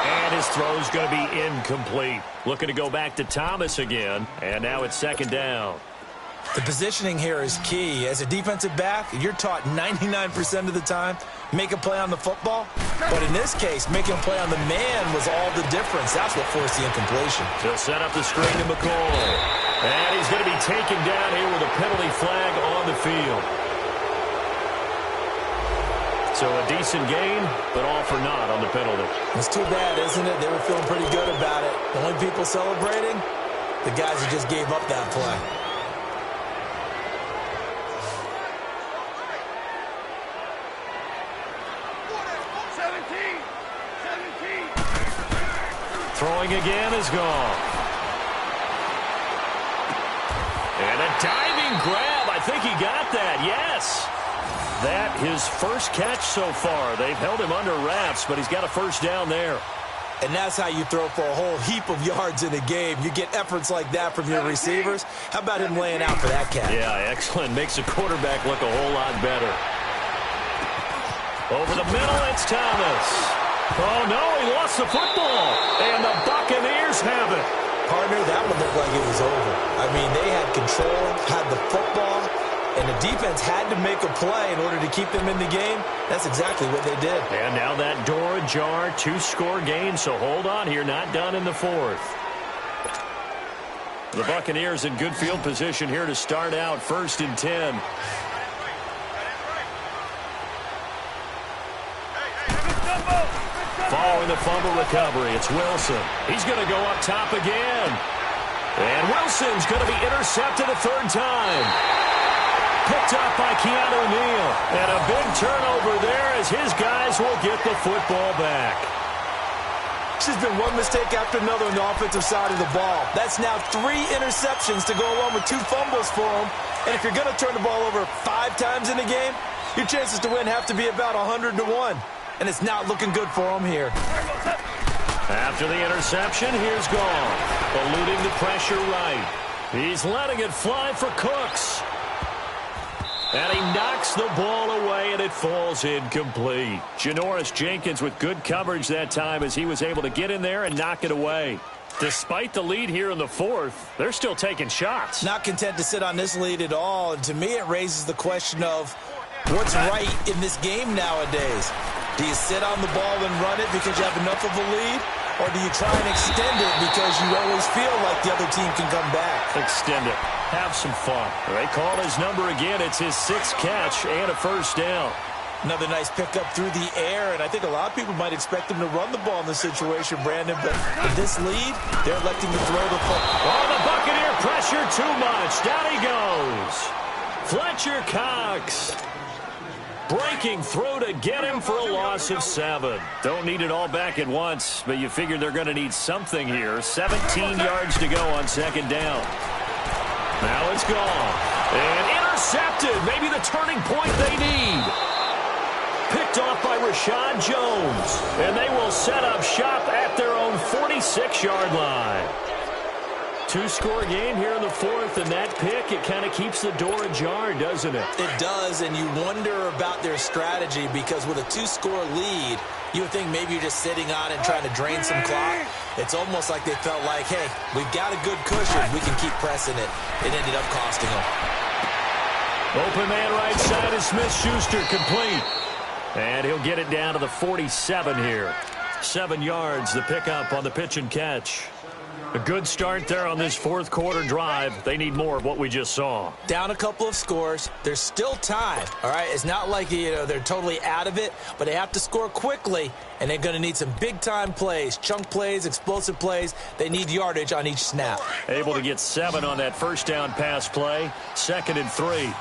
And his throw's going to be incomplete. Looking to go back to Thomas again, and now it's 2nd down. The positioning here is key. As a defensive back, you're taught 99% of the time, make a play on the football. But in this case, making a play on the man was all the difference. That's what forced the incompletion. He'll set up the screen to McCoy. And he's going to be taken down here with a penalty flag on the field. So a decent gain, but all for naught on the penalty. It's too bad, isn't it? They were feeling pretty good about it. The only people celebrating, the guys who just gave up that play. Throwing again is gone. And a diving grab. I think he got that. Yes. That his first catch so far. They've held him under wraps, but he's got a first down there. And that's how you throw for a whole heap of yards in a game. You get efforts like that from your receivers. How about him laying out for that catch? Yeah, excellent. Makes the quarterback look a whole lot better. Over the middle, it's Thomas. Oh, no, he lost the football. And the Buccaneers have it. Partner, that one looked like it was over. I mean, they had control, had the football, and the defense had to make a play in order to keep them in the game. That's exactly what they did. And now that door ajar, 2-score game, so hold on here, not done in the 4th. The Buccaneers in good field position here to start out 1st and 10. Following the fumble recovery, it's Wilson. He's going to go up top again. And Wilson's going to be intercepted a 3rd time. Picked up by Keanu Neal. And a big turnover there as his guys will get the football back. There's been one mistake after another on the offensive side of the ball. That's now 3 interceptions to go along with 2 fumbles for him. And if you're going to turn the ball over 5 times in a game, your chances to win have to be about 100 to 1. And it's not looking good for him here. After the interception, here's Gone. Eluding the pressure right. He's letting it fly for Cooks. And he knocks the ball away, and it falls incomplete. Janoris Jenkins with good coverage that time as he was able to get in there and knock it away. Despite the lead here in the 4th, they're still taking shots. Not content to sit on this lead at all. And to me, it raises the question of what's right in this game nowadays. Do you sit on the ball and run it because you have enough of a lead? Or do you try and extend it because you always feel like the other team can come back? Extend it. Have some fun. They call his number again. It's his 6th catch and a first down. Another nice pickup through the air, and I think a lot of people might expect him to run the ball in this situation, Brandon, but with this lead, they're electing to throw the football. Oh, the Buccaneer pressure too much. Down he goes. Fletcher Cox. Breaking through to get him for a loss of 7. Don't need it all back at once, but you figure they're going to need something here. 17 yards to go on 2nd down. Now it's gone. And intercepted. Maybe the turning point they need. Picked Picked off by Rashad Jones. And they will set up shop at their own 46-yard line. Two-score game here in the fourth, and that pick, it kind of keeps the door ajar, doesn't it? It does, and you wonder about their strategy because with a two-score lead, you would think maybe you're just sitting on it and trying to drain some clock. It's almost like they felt like, hey, we've got a good cushion. We can keep pressing it. It ended up costing them. Open man right side is Smith-Schuster, complete. And he'll get it down to the 47 here. 7 yards, the pickup on the pitch and catch. A good start there on this fourth quarter drive. They need more of what we just saw. Down a couple of scores. There's still time, all right? It's not like, they're totally out of it, but they have to score quickly, and they're going to need some big-time plays, chunk plays, explosive plays. They need yardage on each snap. Able to get 7 on that first down pass play. 2nd and 3.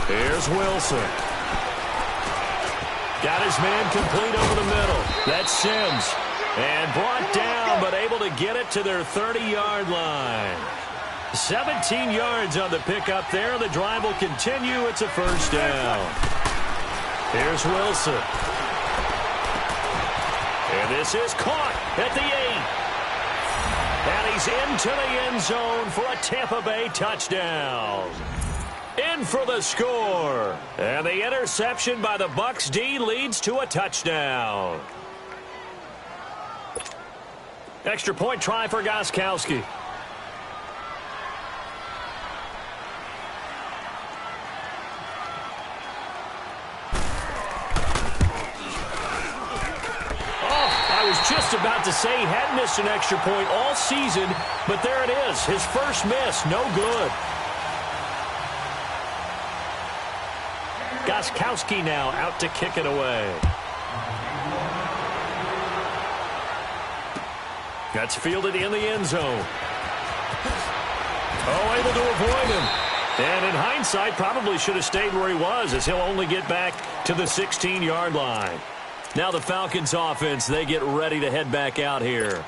Here's Wilson. Got his man complete over the middle. That's Sims. And brought down, but able to get it to their 30-yard line. 17 yards on the pickup there. The drive will continue. It's a first down. Here's Wilson. And this is caught at the 8. And he's into the end zone for a Tampa Bay touchdown. In for the score. And the interception by the Bucs D leads to a touchdown. Extra point try for Gostkowski. I was just about to say he hadn't missed an extra point all season, but there it is. His first miss, no good. Gostkowski now out to kick it away. That's fielded in the end zone. Oh, able to avoid him. And in hindsight, probably should have stayed where he was, as he'll only get back to the 16-yard line. Now the Falcons offense, they get ready to head back out here.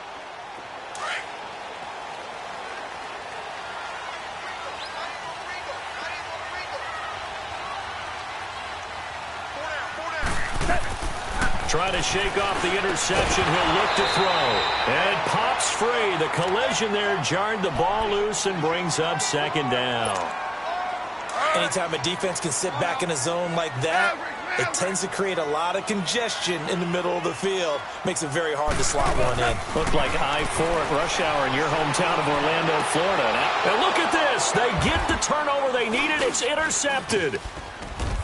Trying to shake off the interception. He'll look to throw. And pops free. The collision there jarred the ball loose and brings up 2nd down. Anytime a defense can sit back in a zone like that, it tends to create a lot of congestion in the middle of the field. Makes it very hard to slot one in. Looked like I-4 at rush hour in your hometown of Orlando, Florida. And look at this. They get the turnover they needed. It's intercepted.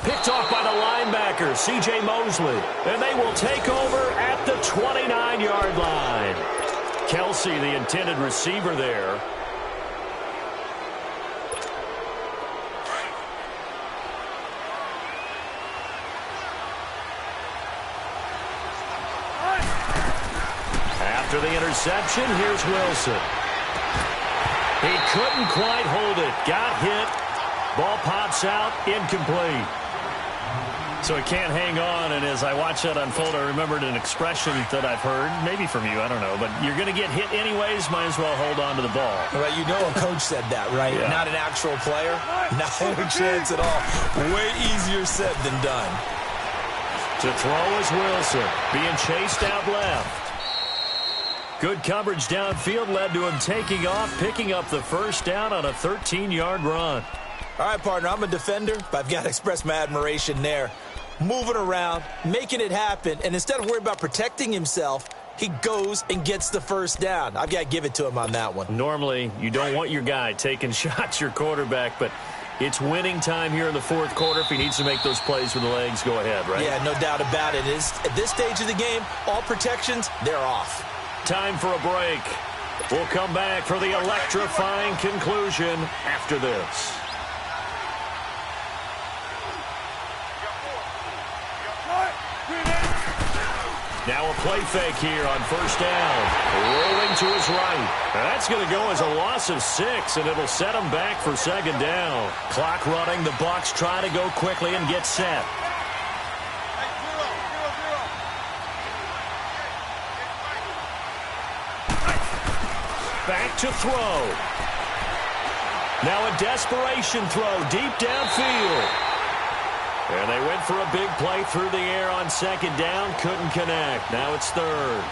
Picked off by the linebacker, C.J. Mosley. And they will take over at the 29-yard line. Kelsey, the intended receiver there. After the interception, here's Wilson. He couldn't quite hold it. Got hit. Ball pops out, incomplete. So he can't hang on, and as I watch that unfold, I remembered an expression that I've heard, maybe from you, I don't know, but you're going to get hit anyways, might as well hold on to the ball. Well, a coach said that, right? Yeah. Not an actual player. Not a chance at all. Way easier said than done. To throw is Wilson, being chased out left. Good coverage downfield led to him taking off, picking up the first down on a 13-yard run. All right, partner, I'm a defender, but I've got to express my admiration there. Moving around, making it happen, and instead of worrying about protecting himself, he goes and gets the first down. I've got to give it to him on that one. Normally, you don't want your guy taking shots, your quarterback, but it's winning time here in the fourth quarter. If he needs to make those plays with the legs, go ahead, right? Yeah, no doubt about it. At this stage of the game, all protections, they're off. Time for a break. We'll come back for the electrifying conclusion after this. Now a play fake here on first down. Rolling to his right. That's going to go as a loss of 6, and it'll set him back for 2nd down. Clock running. The Bucs try to go quickly and get set. Back to throw. Now a desperation throw deep downfield. And they went for a big play through the air on second down. Couldn't connect. Now it's third.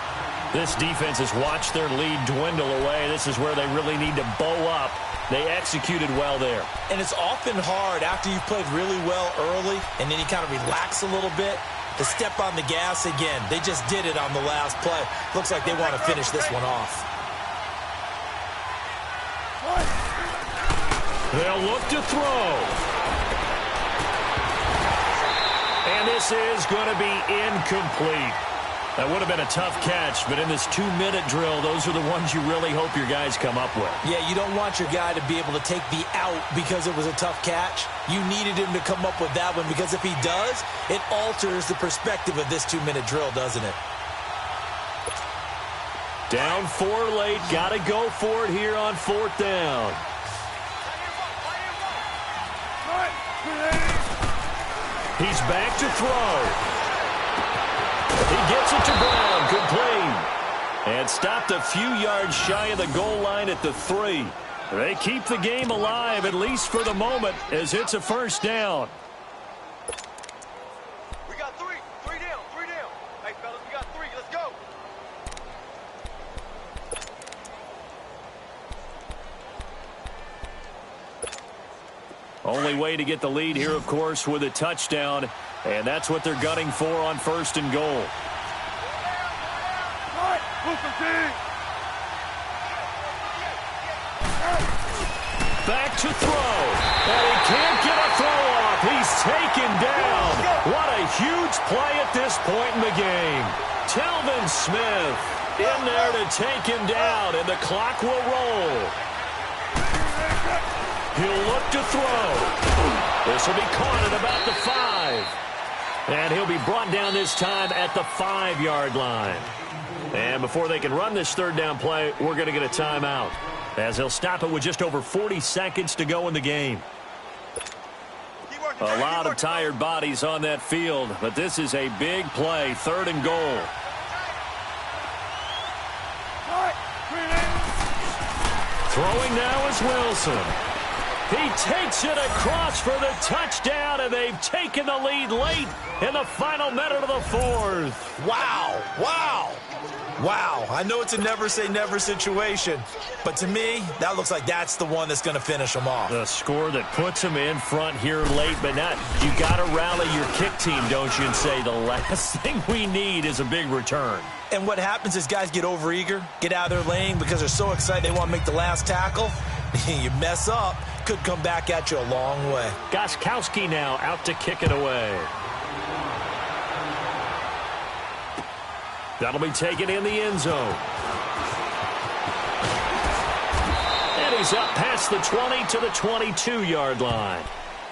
This defense has watched their lead dwindle away. This is where they really need to bow up. They executed well there. And it's often hard after you've played really well early and then you kind of relax a little bit to step on the gas again. They just did it on the last play. Looks like they want to finish this one off. They'll look to throw. And this is going to be incomplete. That would have been a tough catch, but in this 2-minute drill, those are the ones you really hope your guys come up with. Yeah, you don't want your guy to be able to take the out because it was a tough catch. You needed him to come up with that one because if he does, it alters the perspective of this 2-minute drill, doesn't it? Down 4 late. Got to go for it here on 4th down. He's back to throw. He gets it to Brown, complete. And stopped a few yards shy of the goal line at the 3. They keep the game alive, at least for the moment, as it's a first down. We got 3 down. Hey, fellas, we got 3. Let's go. Only way to get the lead here, of course, with a touchdown. And that's what they're gunning for on 1st and goal. Back to throw. And he can't get a throw off. He's taken down. What a huge play at this point in the game. Telvin Smith in there to take him down, and the clock will roll. He'll look to throw. This will be caught at about the 5. And he'll be brought down this time at the 5-yard line. And before they can run this 3rd down play, we're going to get a timeout, as he'll stop it with just over 40 seconds to go in the game. A lot of tired bodies on that field, but this is a big play, 3rd and goal. Throwing now is Wilson. He takes it across for the touchdown, and they've taken the lead late in the final minute of the 4th. Wow. I know it's a never-say-never situation, but to me, that looks like that's the one that's going to finish them off. The score that puts them in front here late, but not. You got to rally your kick team, don't you, and say the last thing we need is a big return. And what happens is guys get overeager, get out of their lane because they're so excited they want to make the last tackle. You mess up, could come back at you a long way. Gostkowski now out to kick it away. That'll be taken in the end zone. And he's up past the 20 to the 22-yard line.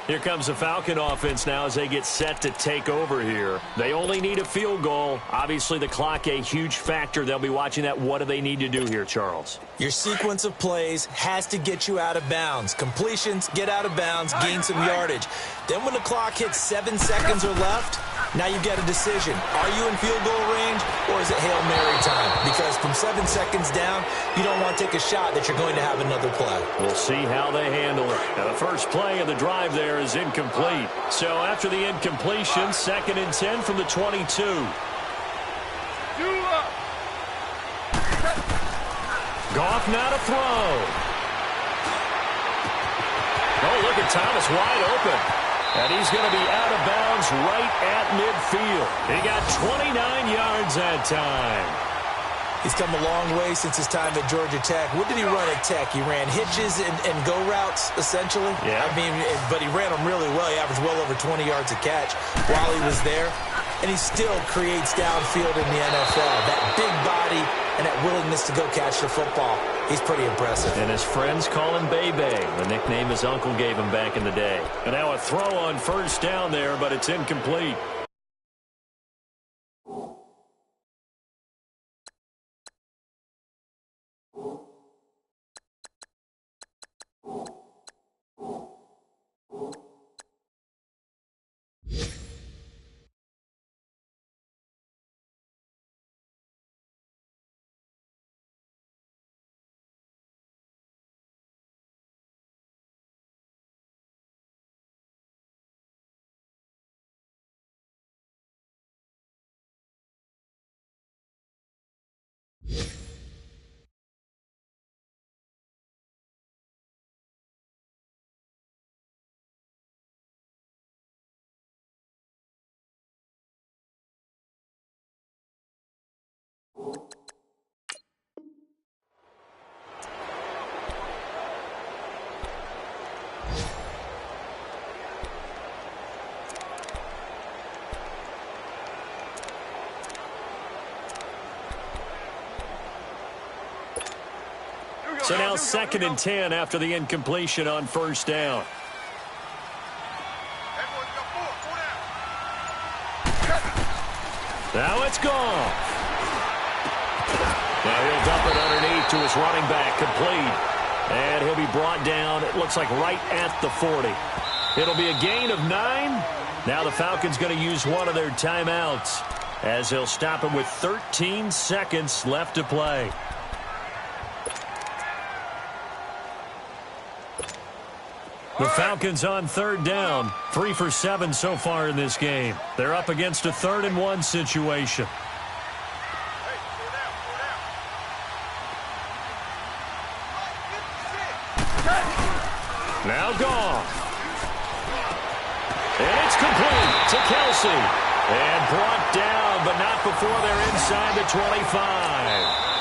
Here comes the Falcon offense now as they get set to take over here. They only need a field goal. Obviously, the clock a huge factor. They'll be watching that. What do they need to do here, Charles? Your sequence of plays has to get you out of bounds. Completions, get out of bounds, gain some yardage. Then when the clock hits 7 seconds or left, now you get a decision. Are you in field goal range or is it Hail Mary time? Because from 7 seconds down, you don't want to take a shot that you're going to have another play. We'll see how they handle it. Now, the first play of the drive there is incomplete. So after the incompletion, 2nd and 10 from the 22. Goff now to throw. Oh, look at Thomas wide open. And he's going to be out of bounds right at midfield. He got 29 yards that time. He's come a long way since his time at Georgia Tech. What did he run at Tech? He ran hitches and go routes, essentially. Yeah. I mean, but he ran them really well. He averaged well over 20 yards a catch while he was there. And he still creates downfield in the NFL. That big body and that willingness to go catch the football. He's pretty impressive. And his friends call him Bebe, the nickname his uncle gave him back in the day. And now a throw on 1st down there, but it's incomplete. So now 2nd and 10 after the incompletion on 1st down. Now it's gone. Now he'll dump it underneath to his running back, complete. And he'll be brought down, it looks like right at the 40. It'll be a gain of 9. Now the Falcons going to use one of their timeouts as they'll stop him with 13 seconds left to play. The Falcons on 3rd down, 3 for 7 so far in this game. They're up against a 3rd and 1 situation. Now gone. And it's complete to Kelsey. And brought down, but not before they're inside the 25.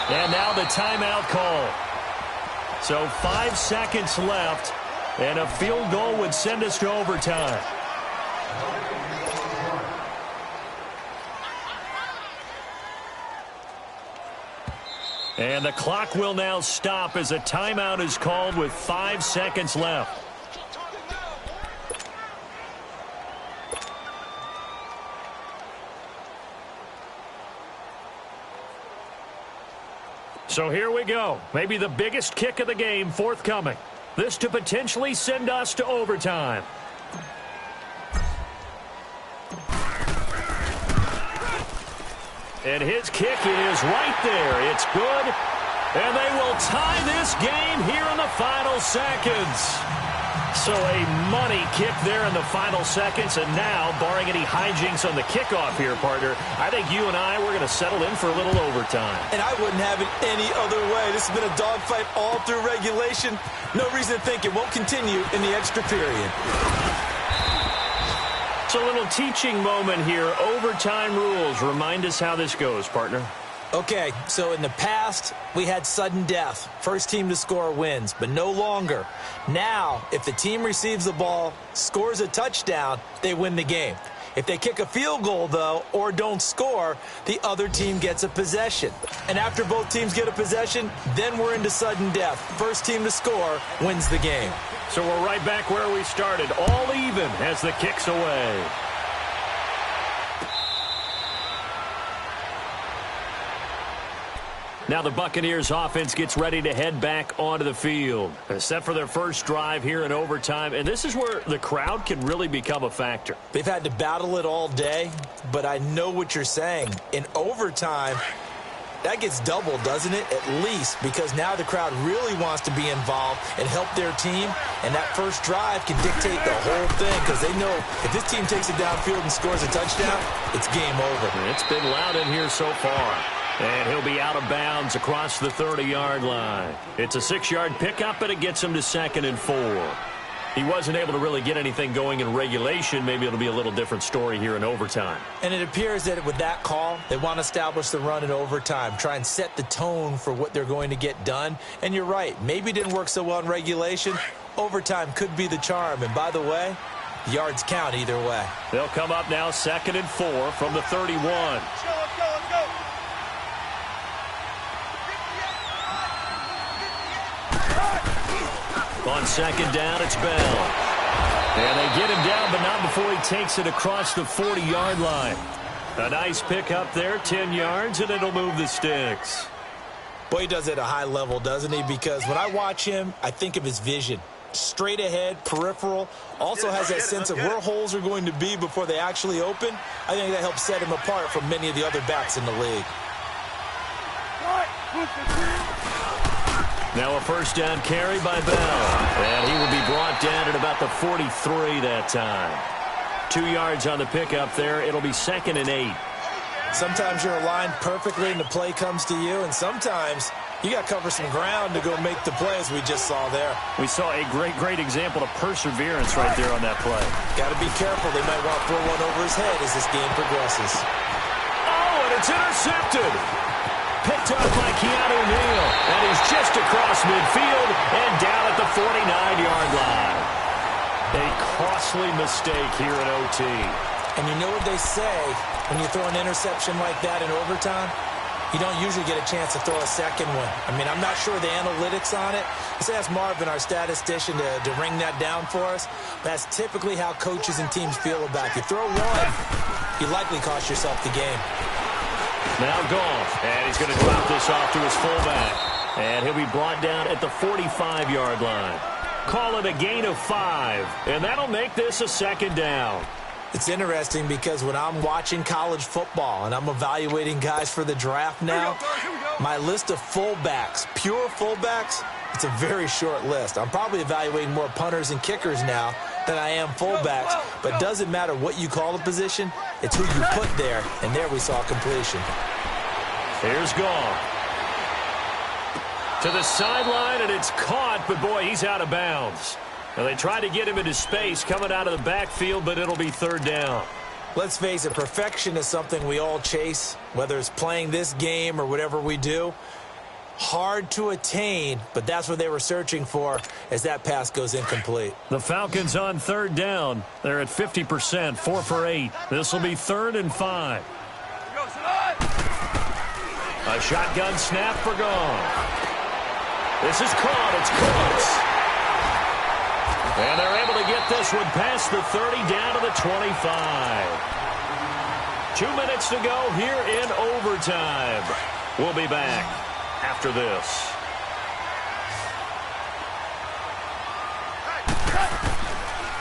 And now the timeout call. So 5 seconds left. And a field goal would send us to overtime. And the clock will now stop as a timeout is called with 5 seconds left. So here we go. Maybe the biggest kick of the game forthcoming. This to potentially send us to overtime. And his kick is right there. It's good. And they will tie this game here in the final seconds. So a money kick there in the final seconds. And now, barring any hijinks on the kickoff here, partner, I think you and I, we're going to settle in for a little overtime. And I wouldn't have it any other way. This has been a dogfight all through regulation. No reason to think it won't continue in the extra period. It's a little teaching moment here. Overtime rules. Remind us how this goes, partner. Okay, so in the past, we had sudden death. First team to score wins, but no longer. Now, if the team receives the ball, scores a touchdown, they win the game. If they kick a field goal, though, or don't score, the other team gets a possession. And after both teams get a possession, then we're into sudden death. First team to score wins the game. So we're right back where we started, all even as the kick's away. Now the Buccaneers offense gets ready to head back onto the field. Set for their first drive here in overtime. And this is where the crowd can really become a factor. They've had to battle it all day, but I know what you're saying. In overtime, that gets doubled, doesn't it? At least, because now the crowd really wants to be involved and help their team. And that first drive can dictate the whole thing because they know if this team takes it downfield and scores a touchdown, it's game over. It's been loud in here so far. And he'll be out of bounds across the 30-yard line. It's a 6-yard pickup, and it gets him to 2nd and 4. He wasn't able to really get anything going in regulation. Maybe it'll be a little different story here in overtime. And it appears that with that call, they want to establish the run in overtime, try and set the tone for what they're going to get done. And you're right, maybe it didn't work so well in regulation. Overtime could be the charm. And by the way, yards count either way. They'll come up now 2nd and 4 from the 31. On 2nd down, it's Bell. And they get him down, but not before he takes it across the 40-yard line. A nice pickup there, 10 yards, and it'll move the sticks. Boy, he does it at a high level, doesn't he? Because when I watch him, I think of his vision. Straight ahead, peripheral, also has that sense of where holes are going to be before they actually open. I think that helps set him apart from many of the other backs in the league. Now a first down carry by Bell. And he will be brought down at about the 43 that time. 2 yards on the pickup there. It'll be 2nd and 8. Sometimes you're aligned perfectly and the play comes to you, and sometimes you got to cover some ground to go make the play, as we just saw there. We saw a great example of perseverance right there on that play. Got to be careful. They might want to throw one over his head as this game progresses. Oh, and it's intercepted. picked up by Keanu Neal. That is just across midfield and down at the 49-yard line. A costly mistake here in OT. And you know what they say when you throw an interception like that in overtime? You don't usually get a chance to throw a second one. I mean, I'm not sure the analytics on it. Let's ask Marvin, our statistician, to ring that down for us. That's typically how coaches and teams feel about it. You throw one, you likely cost yourself the game. Now Goff, and he's going to drop this off to his fullback. And he'll be brought down at the 45-yard line. Call it a gain of 5, and that'll make this a second down. It's interesting because when I'm watching college football and I'm evaluating guys for the draft now, my list of fullbacks, pure fullbacks, it's a very short list. I'm probably evaluating more punters and kickers now than I am fullbacks, but it doesn't matter what you call the position, it's who you put there, and there we saw completion. Here's Goff. To the sideline, and it's caught, but boy, he's out of bounds. Now, they tried to get him into space coming out of the backfield, but it'll be third down. Let's face it, perfection is something we all chase, whether it's playing this game or whatever we do. Hard to attain, but that's what they were searching for as that pass goes incomplete. The Falcons on third down. They're at 50%, 4 for 8. This will be 3rd and 5. A shotgun snap for Goff. This is caught. It's close. And they're able to get this one past the 30 down to the 25. 2 minutes to go here in overtime. We'll be back after this.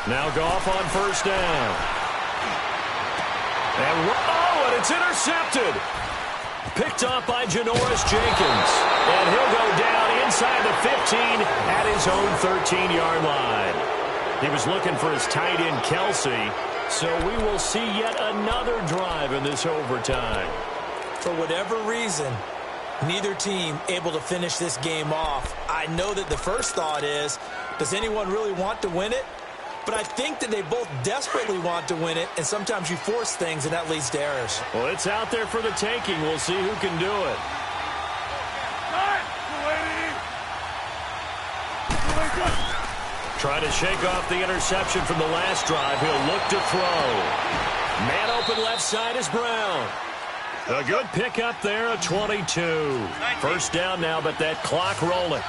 Now Goff on first down. And it's intercepted. Picked off by Janoris Jenkins. And he'll go down inside the 15 at his own 13-yard line. He was looking for his tight end, Kelsey. So we will see yet another drive in this overtime. For whatever reason, neither team able to finish this game off. I know that the first thought is, does anyone really want to win it? But I think that they both desperately want to win it, and sometimes you force things, and that leads to errors. Well, it's out there for the taking. We'll see who can do it. Trying to shake off the interception from the last drive. He'll look to throw. Man open left side is Brown. A good pickup there, a 22. First down now, but that clock rolling.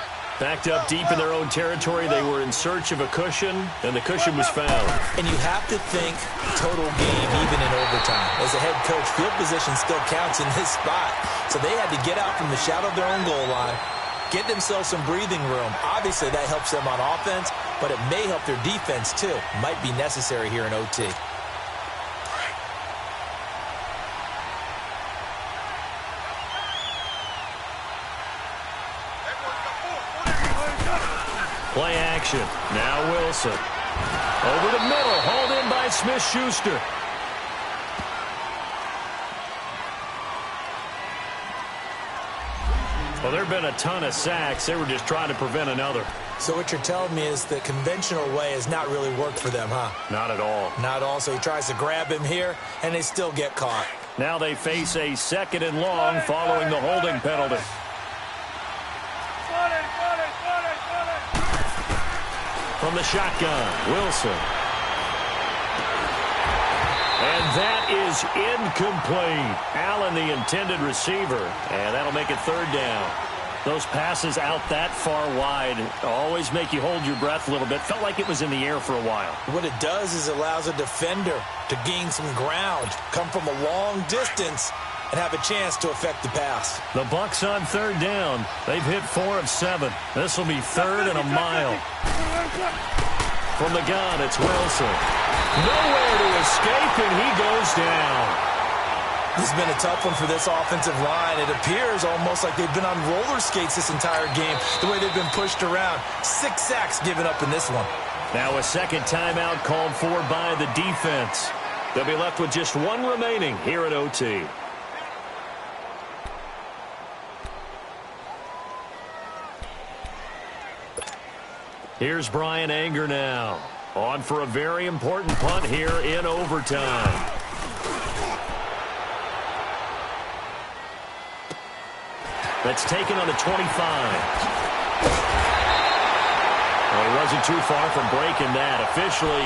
Backed up deep in their own territory. They were in search of a cushion, and the cushion was found. And you have to think total game, even in overtime. As a head coach, field position still counts in this spot. So they had to get out from the shadow of their own goal line, get themselves some breathing room. Obviously, that helps them on offense, but it may help their defense, too. Might be necessary here in OT. Play action. Now Wilson. Over the middle. Hauled in by Smith-Schuster. Well, there have been a ton of sacks. They were just trying to prevent another. So what you're telling me is the conventional way has not really worked for them, huh? Not at all. Not at all. So he tries to grab him here, and they still get caught. Now they face a 2nd and long following the holding penalty. From the shotgun, Wilson. And that is incomplete. Allen, the intended receiver, and that'll make it 3rd down. Those passes out that far wide always make you hold your breath a little bit. Felt like it was in the air for a while. What it does is it allows a defender to gain some ground, come from a long distance, and have a chance to affect the pass. The Bucs on 3rd down. They've hit 4 of 7. This will be 3rd and a mile. From the gun, it's Wilson. Nowhere to escape, and he goes down. This has been a tough one for this offensive line. It appears almost like they've been on roller skates this entire game, the way they've been pushed around. 6 sacks given up in this one. Now a second timeout called for by the defense. They'll be left with just 1 remaining here at OT. Here's Brian Anger now. On for a very important punt here in overtime. That's taken on the 25. Well, he wasn't too far from breaking that. Officially,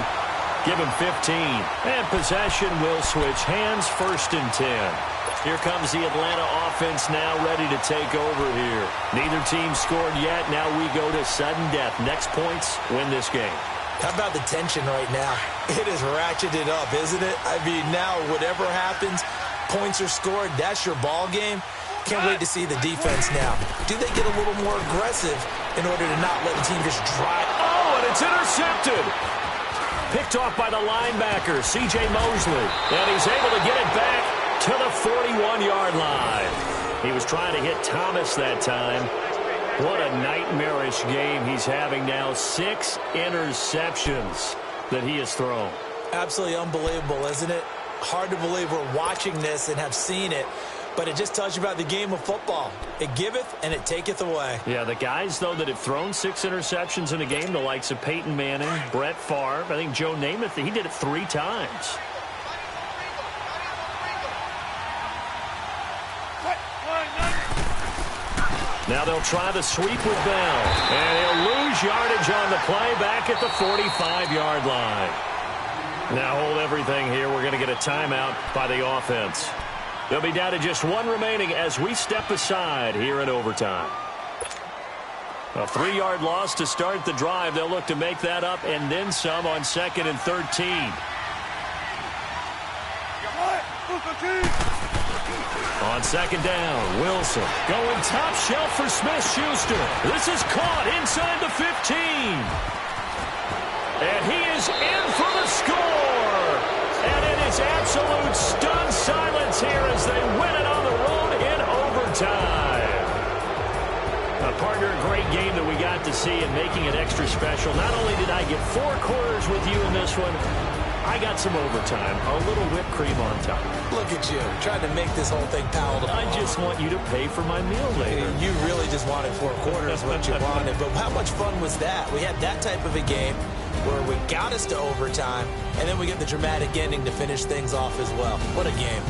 give him 15. And possession will switch hands, 1st and 10. Here comes the Atlanta offense now ready to take over here. Neither team scored yet. Now we go to sudden death. Next points win this game. How about the tension right now? It is ratcheted up, isn't it? I mean, now whatever happens, points are scored. That's your ball game. Can't wait to see the defense now. Do they get a little more aggressive in order to not let the team just drive? Oh, and it's intercepted. Picked off by the linebacker, C.J. Mosley. And he's able to get it back to the 41-yard line. He was trying to hit Thomas that time. What a nightmarish game he's having now. 6 interceptions that he has thrown. Absolutely unbelievable, isn't it? Hard to believe we're watching this and have seen it, but it just tells you about the game of football. It giveth and it taketh away. Yeah, the guys, though, that have thrown 6 interceptions in a game, the likes of Peyton Manning, Brett Favre, I think Joe Namath, he did it 3 times. Now they'll try the sweep with Bell. And he'll lose yardage on the play back at the 45-yard line. Now hold everything here. We're going to get a timeout by the offense. They'll be down to just 1 remaining as we step aside here in overtime. A 3-yard loss to start the drive. They'll look to make that up and then some on 2nd and 13. On 2nd down, Wilson going top shelf for Smith-Schuster. This is caught inside the 15. And he is in for the score. And it is absolute stunned silence here as they win it on the road in overtime. Partner, a great game that we got to see and making it extra special. Not only did I get 4 quarters with you in this one, I got some overtime, a little whipped cream on top. Look at you, trying to make this whole thing palatable. I just want you to pay for my meal later. You really just wanted 4 quarters, what you wanted. But how much fun was that? We had that type of a game where we got us to overtime, and then we get the dramatic ending to finish things off as well. What a game.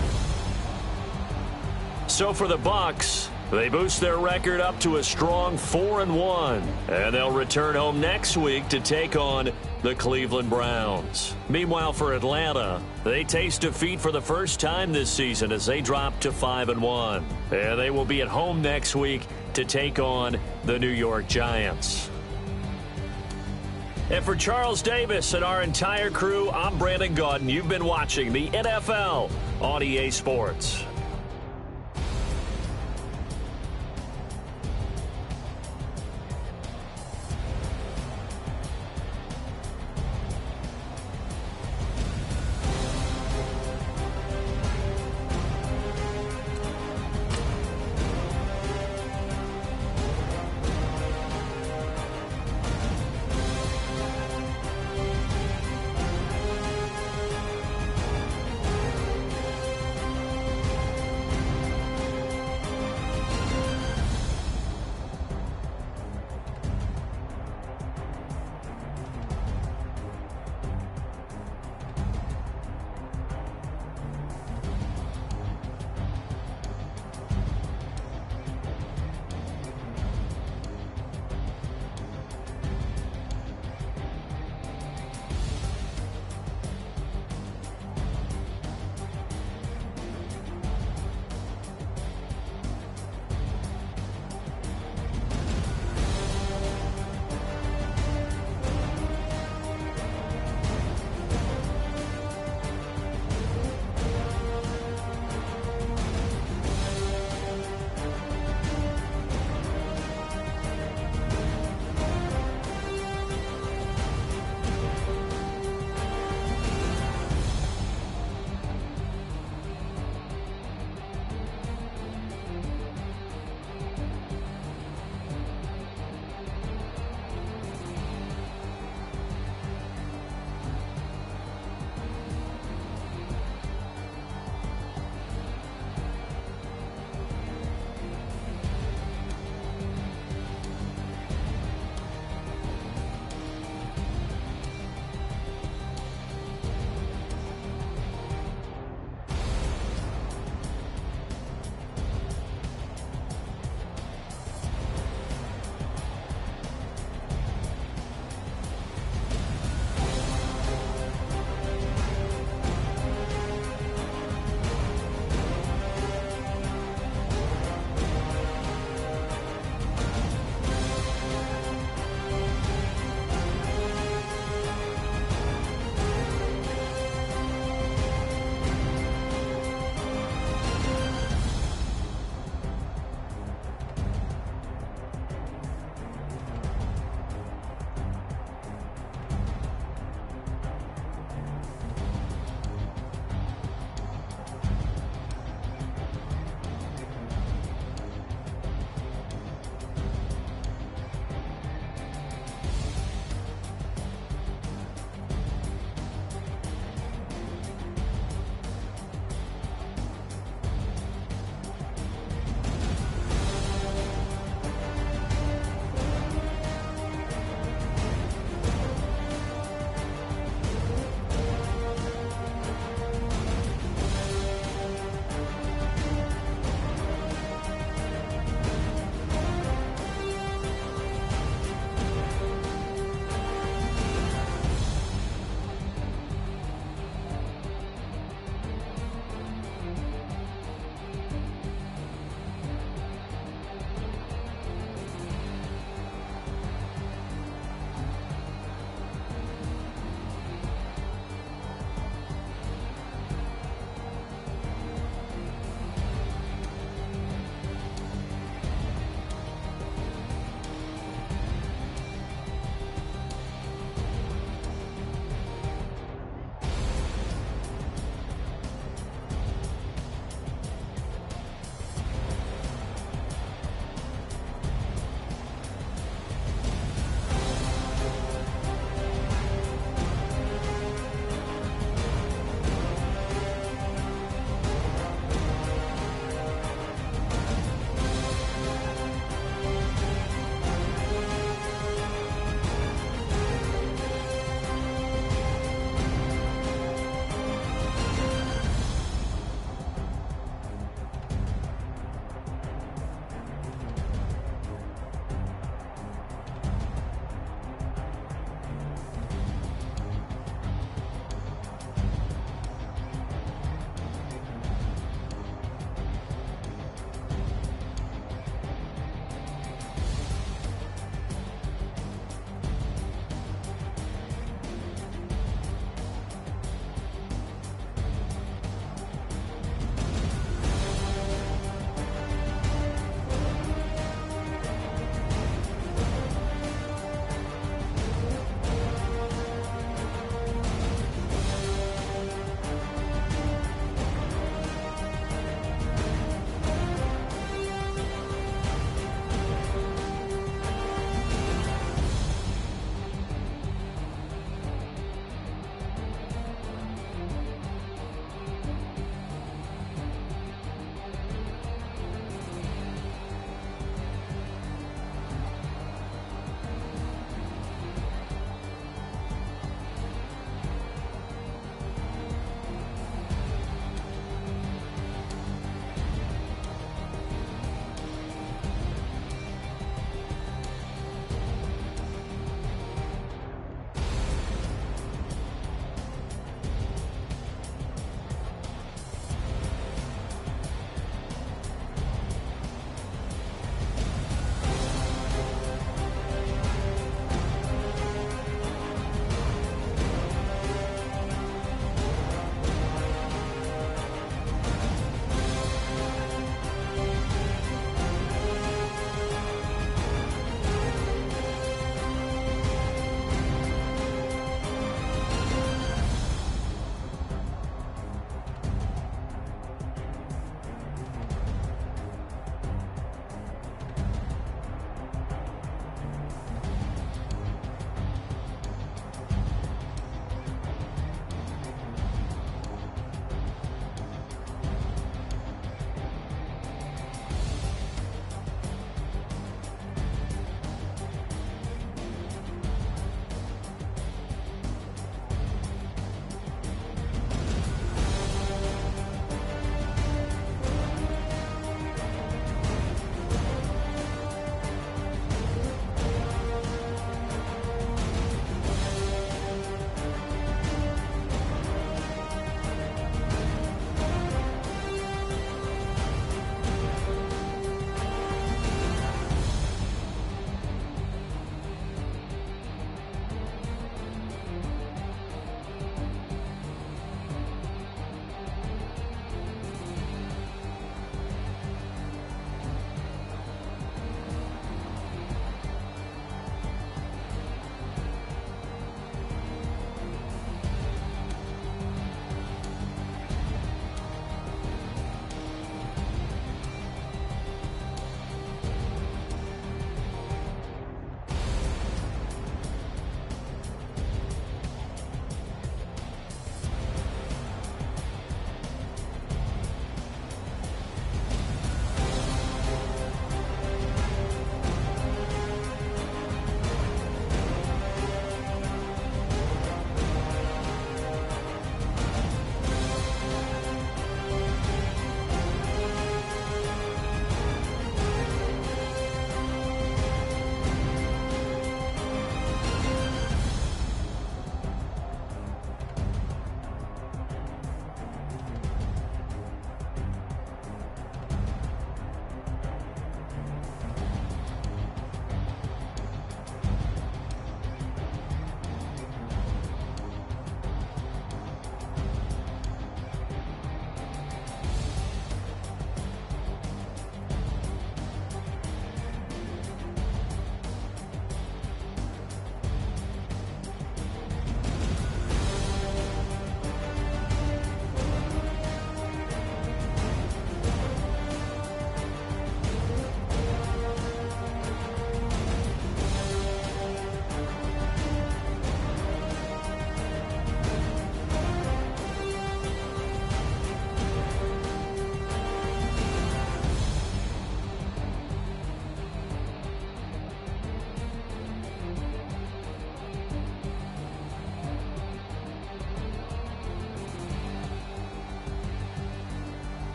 So for the Bucs, they boost their record up to a strong 4-1, and they'll return home next week to take on the Cleveland Browns. Meanwhile, for Atlanta, they taste defeat for the first time this season as they drop to 5-1, and they will be at home next week to take on the New York Giants. And for Charles Davis and our entire crew, I'm Brandon Gaudin. You've been watching the NFL on EA Sports.